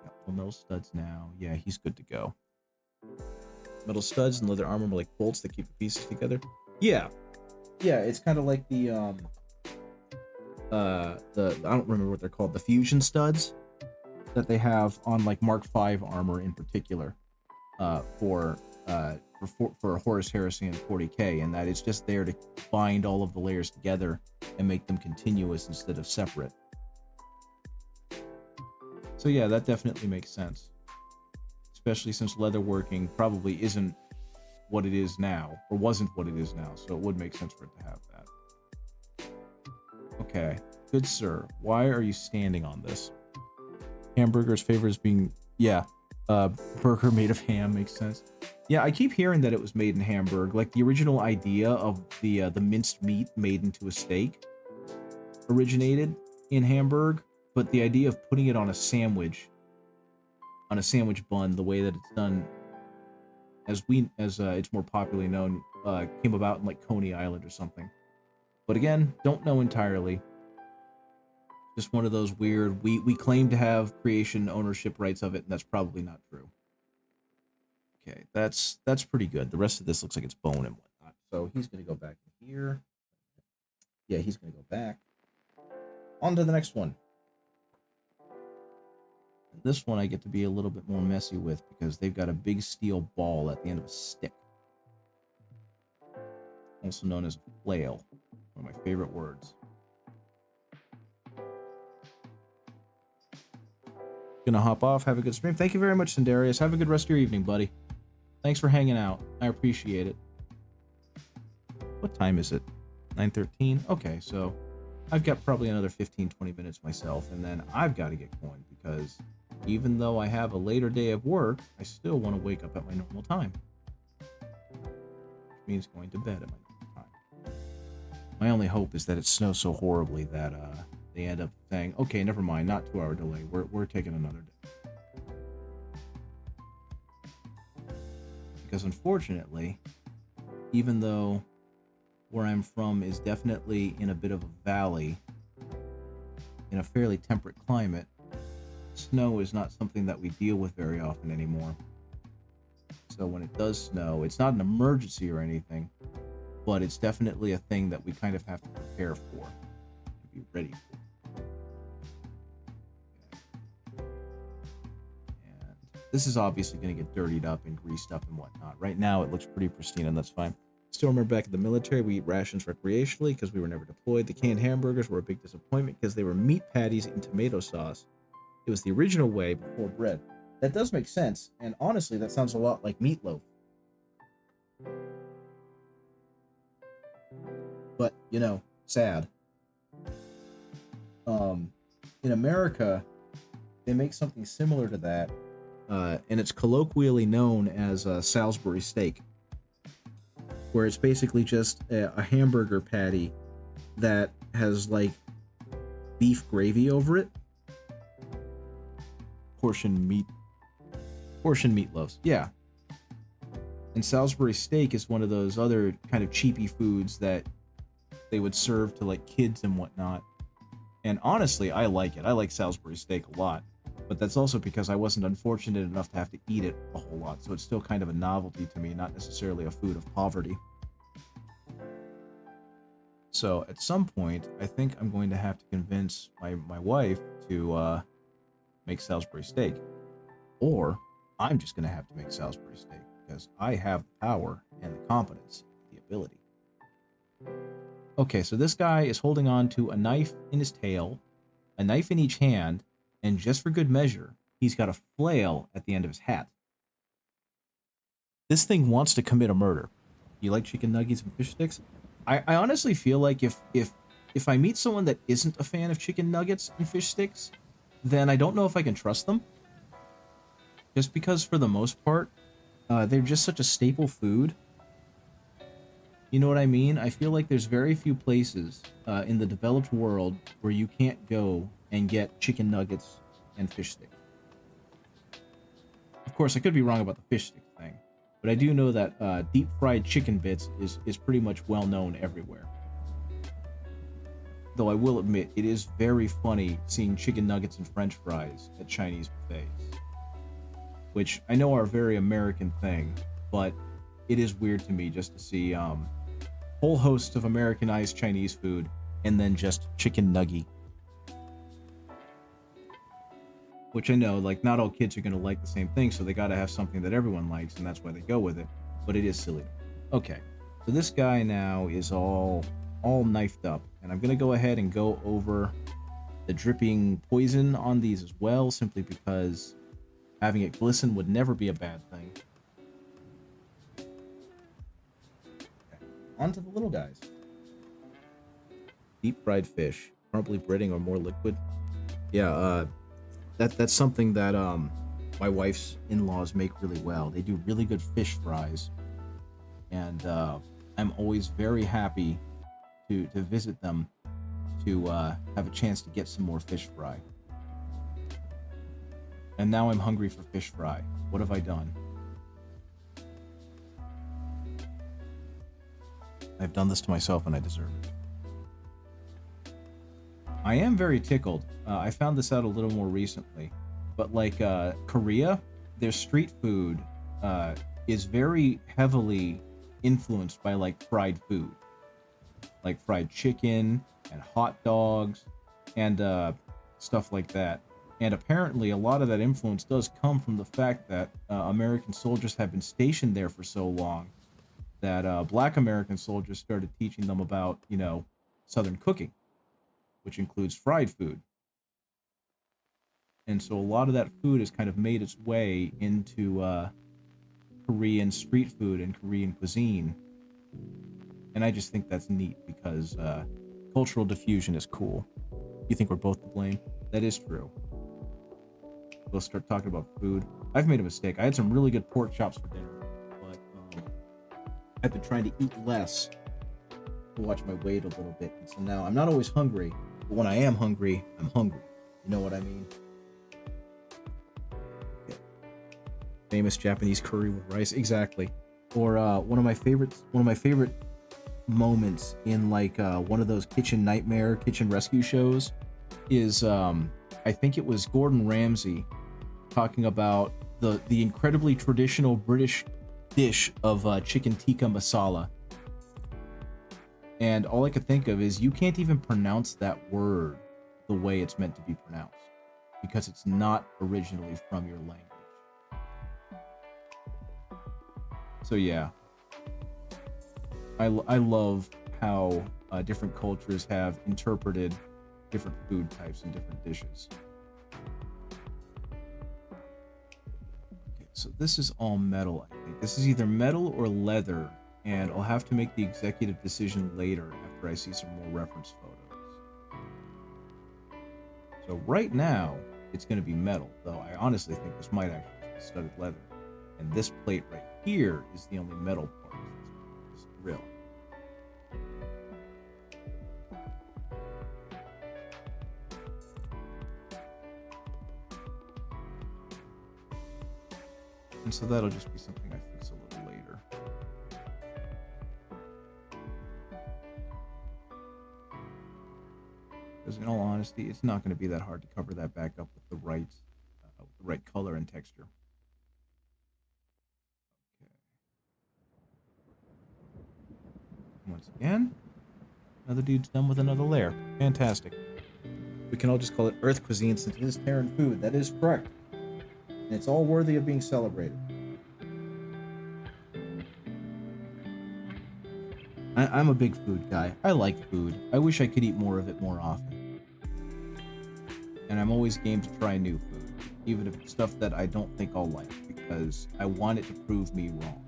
Got full metal studs now. Yeah, he's good to go. Metal studs and leather armor are like bolts that keep the pieces together. Yeah. Yeah, it's kind of like the I don't remember what they're called, the fusion studs that they have on like Mark V armor in particular, for Horus Heresy and 40k, and that it's just there to bind all of the layers together and make them continuous instead of separate. So yeah, that definitely makes sense, especially since leatherworking probably isn't what it is now, or wasn't what it is now, so it would make sense for it to have that. Okay, Good sir, why are you standing on this? Hamburger's favor is being, yeah, burger made of ham makes sense. Yeah, I keep hearing that it was made in Hamburg. Like the original idea of the minced meat made into a steak originated in Hamburg, but the idea of putting it on a sandwich bun, the way that it's done, as it's more popularly known, came about in like Coney Island or something. But again, don't know entirely. Just one of those weird, we claim to have creation ownership rights of it, and that's probably not true. Okay, that's pretty good. The rest of this looks like it's bone and whatnot. So he's gonna go back in here. Yeah, he's gonna go back. On to the next one. And this one I get to be a little bit more messy with because they've got a big steel ball at the end of a stick. Also known as a flail. One of my favorite words. Gonna hop off. Have a good stream. Thank you very much, Sindarius. Have a good rest of your evening, buddy. Thanks for hanging out. I appreciate it. What time is it? 9:13? Okay, so I've got probably another 15-20 minutes myself, and then I've got to get going because even though I have a later day of work, I still want to wake up at my normal time. Which means going to bed at my normal time. My only hope is that it snows so horribly that they end up saying, okay, never mind, not 2-hour delay. We're taking another day. Because unfortunately, even though where I'm from is definitely in a bit of a valley, in a fairly temperate climate, snow is not something that we deal with very often anymore. So when it does snow, it's not an emergency or anything, but it's definitely a thing that we kind of have to prepare for, to be ready for. This is obviously going to get dirtied up and greased up and whatnot. Right now, it looks pretty pristine, and that's fine. Still remember back in the military, we eat rations recreationally because we were never deployed. The canned hamburgers were a big disappointment because they were meat patties in tomato sauce. It was the original way before bread. That does make sense, and honestly, that sounds a lot like meatloaf. But, you know, sad. In America, they make something similar to that. And it's colloquially known as Salisbury steak, where it's basically just a hamburger patty that has like beef gravy over it. Portion meatloaves, yeah. And Salisbury steak is one of those other kind of cheapy foods that they would serve to like kids and whatnot. And honestly, I like it. I like Salisbury steak a lot. But that's also because I wasn't unfortunate enough to have to eat it a whole lot, so it's still kind of a novelty to me, not necessarily a food of poverty. So at some point, I think I'm going to have to convince my wife to make Salisbury steak. Or I'm just going to have to make Salisbury steak, because I have the power and the competence, the ability. Okay, so this guy is holding on to a knife in his tail, a knife in each hand, and just for good measure, he's got a flail at the end of his hat. This thing wants to commit a murder. You like chicken nuggets and fish sticks? I honestly feel like if I meet someone that isn't a fan of chicken nuggets and fish sticks, then I don't know if I can trust them. Just because for the most part, they're just such a staple food. You know what I mean? I feel like there's very few places in the developed world where you can't go and get chicken nuggets and fish sticks. Of course, I could be wrong about the fish stick thing, but I do know that deep fried chicken bits is pretty much well known everywhere. Though I will admit, it is very funny seeing chicken nuggets and french fries at Chinese buffets, which I know are a very American thing, but it is weird to me just to see whole hosts of Americanized Chinese food and then just chicken nugget. Which I know, like, not all kids are going to like the same thing, so they got to have something that everyone likes, and that's why they go with it. But it is silly. Okay, so this guy now is all knifed up, and I'm going to go ahead and go over the dripping poison on these as well, simply because having it glisten would never be a bad thing. Okay. On to the little guys. Deep fried fish crumbly breading or more liquid. Yeah, that's something that my wife's in-laws make really well. They do really good fish fries, and I'm always very happy to visit them to have a chance to get some more fish fry. And now I'm hungry for fish fry. What have I done? I've done this to myself and I deserve it. I am very tickled. I found this out a little more recently. But like Korea, their street food is very heavily influenced by like fried food. Like fried chicken and hot dogs and stuff like that. And apparently a lot of that influence does come from the fact that American soldiers have been stationed there for so long that black American soldiers started teaching them about, you know, Southern cooking, which includes fried food. And so a lot of that food has kind of made its way into Korean street food and Korean cuisine. And I just think that's neat because cultural diffusion is cool. You think we're both to blame? That is true. We'll start talking about food. I've made a mistake. I had some really good pork chops for dinner, but I've been trying to eat less to watch my weight a little bit. And so now I'm not always hungry, but when I am hungry, I'm hungry. You know what I mean? Yeah. Famous Japanese curry with rice, exactly. Or one of my favorite moments in like one of those kitchen rescue shows is I think it was Gordon Ramsay talking about the incredibly traditional British dish of chicken tikka masala. And all I could think of is you can't even pronounce that word the way it's meant to be pronounced because it's not originally from your language. So yeah, I love how different cultures have interpreted different food types and different dishes. Okay, so this is all metal, I think. This is either metal or leather, and I'll have to make the executive decision later after I see some more reference photos. So right now, it's going to be metal, though I honestly think this might actually be studded leather. And this plate right here is the only metal part of this grill. And so that'll just be something I fix a little later. Because in all honesty, it's not going to be that hard to cover that back up with the right color and texture. Okay. Once again, another dude's done with another layer. Fantastic. We can all just call it Earth cuisine since it is Terran food. That is correct. And it's all worthy of being celebrated. I'm a big food guy. I like food. I wish I could eat more of it more often. And I'm always game to try new food, even if it's stuff that I don't think I'll like, because I want it to prove me wrong.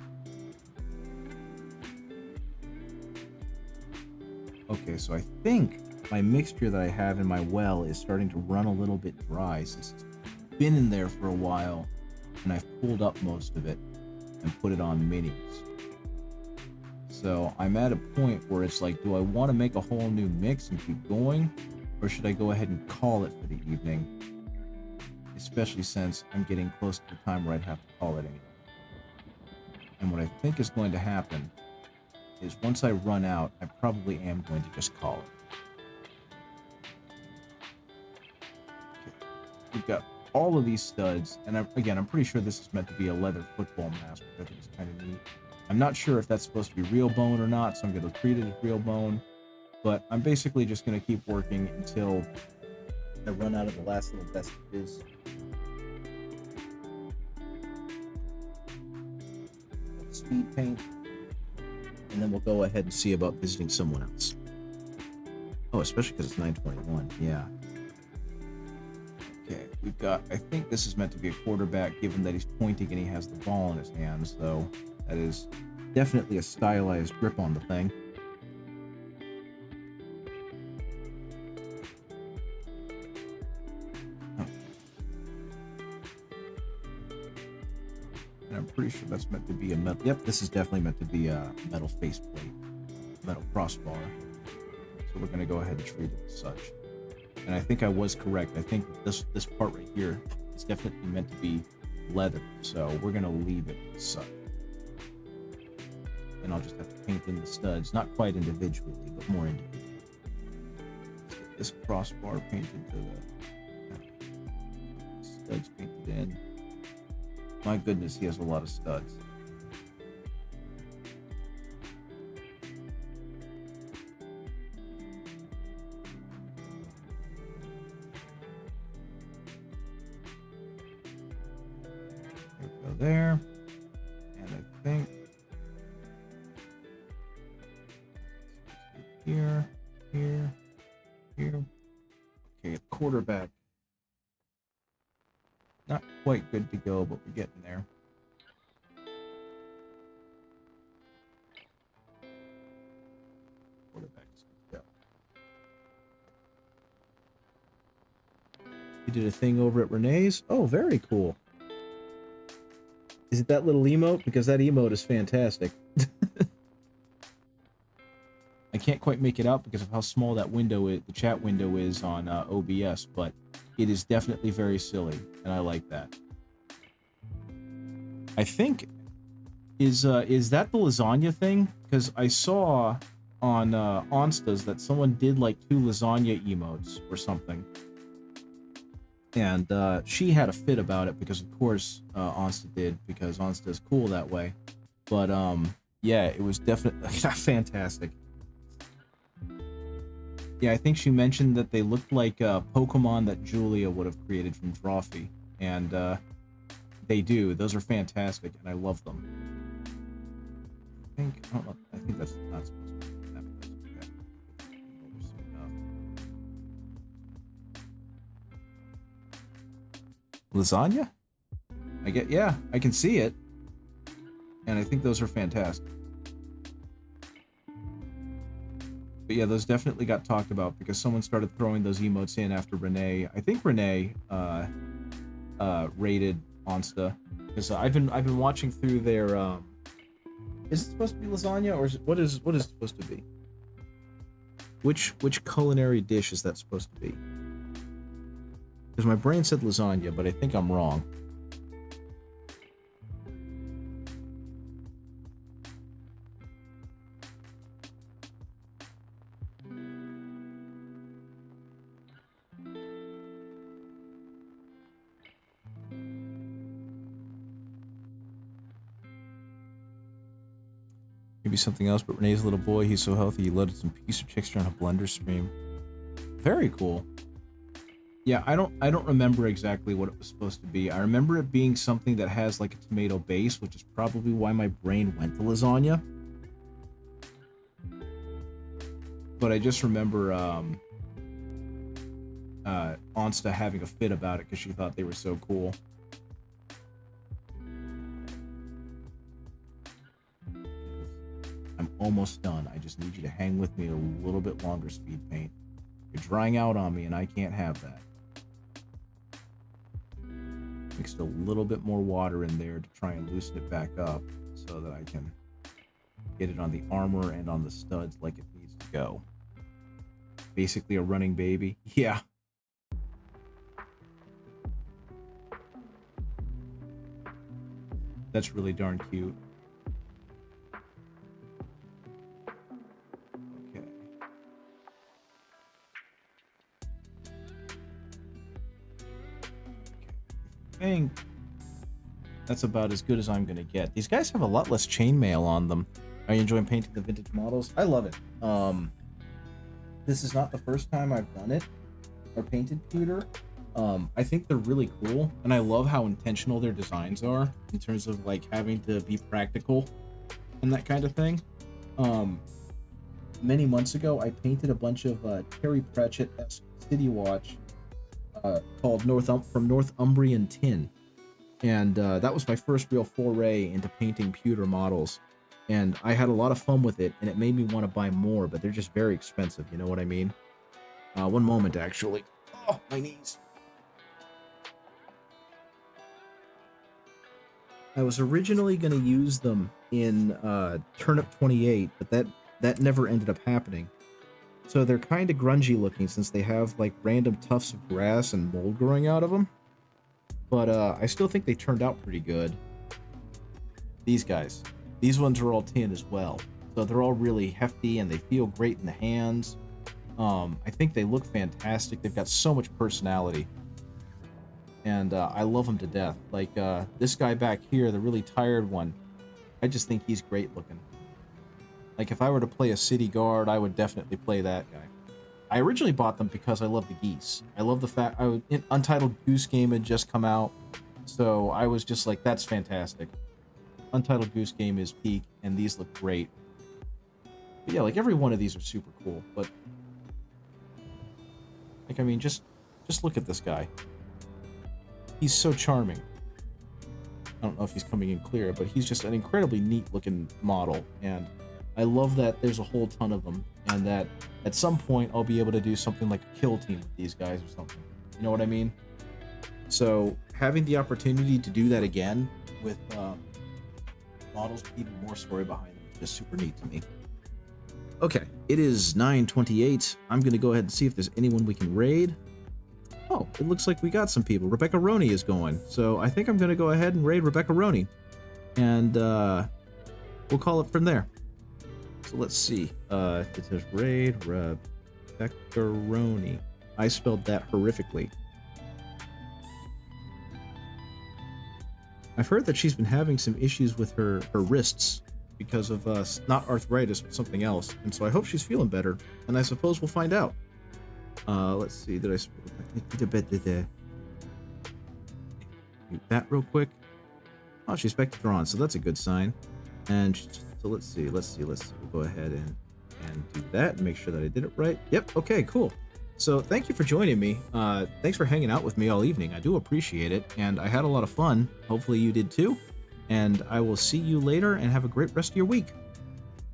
Okay, so I think my mixture that I have in my well is starting to run a little bit dry since it's been in there for a while, and I've pulled up most of it and put it on minis. So I'm at a point where it's like, do I want to make a whole new mix and keep going, or should I go ahead and call it for the evening? Especially since I'm getting close to the time where I'd have to call it anyway. And what I think is going to happen is once I run out, I probably am going to just call it. Okay. We've got all of these studs, and I'm pretty sure this is meant to be a leather football mask, which I think is kind of neat. I'm not sure if that's supposed to be real bone or not, so I'm going to treat it as real bone, but I'm basically just going to keep working until I run out of the last little vestiges. Speed paint, and then we'll go ahead and see about visiting someone else. Oh, especially because it's 9:21, yeah. Okay, we've got, I think this is meant to be a quarterback, given that he's pointing and he has the ball in his hands, though. That is definitely a stylized grip on the thing. And I'm pretty sure that's meant to be a metal. Yep, this is definitely meant to be a metal faceplate, metal crossbar. So we're going to go ahead and treat it as such. And I think I was correct. I think this part right here is definitely meant to be leather. So we're going to leave it as such. And I'll just have to paint in the studs, not quite individually, but more individually. Let's get this crossbar painted to the studs painted in. My goodness, he has a lot of studs. There we go there. And I think here, here, here. Okay, the quarterback. Not quite good to go, but we're getting there. Quarterback is good to go. You did a thing over at Renee's? Oh, very cool. Is it that little emote? Because that emote is fantastic. I can't quite make it out because of how small that window is, the chat window is on OBS, but it is definitely very silly, and I like that. I think is that the lasagna thing? Because I saw on Onsta's that someone did like 2 lasagna emotes or something, and she had a fit about it because of course Onsta did, because Onsta is cool that way. But yeah, it was definitely fantastic. Yeah, I think she mentioned that they looked like Pokemon that Julia would have created from Drawfee, and they do. Those are fantastic, and I love them. I think that's not supposed to be that. Lasagna? Yeah, I can see it, and I think those are fantastic. But yeah, those definitely got talked about because someone started throwing those emotes in after Renee. I think Renee rated Onsta, because I've been watching through their. Is it supposed to be lasagna, or is it, what is it supposed to be? Which culinary dish is that supposed to be? Because my brain said lasagna, but I think I'm wrong. Maybe something else, but Renee's little boy, he's so healthy, he loaded some piece of chickster on a Blender stream. Very cool. Yeah, I don't remember exactly what it was supposed to be. I remember it being something that has like a tomato base, which is probably why my brain went to lasagna. But I just remember Onsta having a fit about it because she thought they were so cool. I'm almost done. I just need you to hang with me a little bit longer, Speed Paint. You're drying out on me, and I can't have that. Mixed a little bit more water in there to try and loosen it back up so that I can get it on the armor and on the studs like it needs to go. Basically a running baby. Yeah. That's really darn cute. I think that's about as good as I'm gonna get. These guys have a lot less chainmail on them. Are you enjoying painting the vintage models? I love it. This is not the first time I've done it or painted pewter. I think they're really cool, and I love how intentional their designs are in terms of like having to be practical and that kind of thing. Many months ago, I painted a bunch of Terry Pratchett-esque City Watch called from Northumbrian Tin, and that was my first real foray into painting pewter models, and I had a lot of fun with it, and it made me want to buy more, but they're just very expensive, you know what I mean? One moment, actually. Oh, my knees. I was originally going to use them in Turnip 28, but that never ended up happening. So they're kind of grungy looking since they have like random tufts of grass and mold growing out of them. But I still think they turned out pretty good. These guys. These ones are all tin as well. So they're all really hefty and they feel great in the hands. I think they look fantastic. They've got so much personality. And I love them to death. Like this guy back here, the really tired one, I just think he's great looking. Like if I were to play a city guard, I would definitely play that guy. I originally bought them because I love the geese. I love the fact Untitled Goose Game had just come out, so I was just like, that's fantastic. Untitled Goose Game is peak, and these look great. But yeah, like every one of these are super cool. But like, I mean, just look at this guy. He's so charming. I don't know if he's coming in clear, but he's just an incredibly neat looking model, and I love that there's a whole ton of them, and that at some point I'll be able to do something like a kill team with these guys or something. You know what I mean? So having the opportunity to do that again with models with even more story behind them is just super neat to me. Okay, it is 9:28. I'm going to go ahead and see if there's anyone we can raid. Oh, it looks like we got some people. Rebecca Roney is going, so I think I'm going to go ahead and raid Rebecca Roney, and we'll call it from there. So let's see. It says raid Rebecca Roney. I spelled that horrifically. I've heard that she's been having some issues with her wrists because of not arthritis but something else, and so I hope she's feeling better, and I suppose we'll find out. Let's see. Did I mute that real quick? Oh, she's back to drawn, so that's a good sign. And so let's see. We'll go ahead and do that and make sure that I did it right. Yep. Okay, cool. So thank you for joining me. Thanks for hanging out with me all evening. I do appreciate it, and I had a lot of fun. Hopefully you did too. And I will see you later, and have a great rest of your week.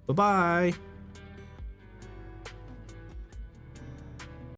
Bye-bye.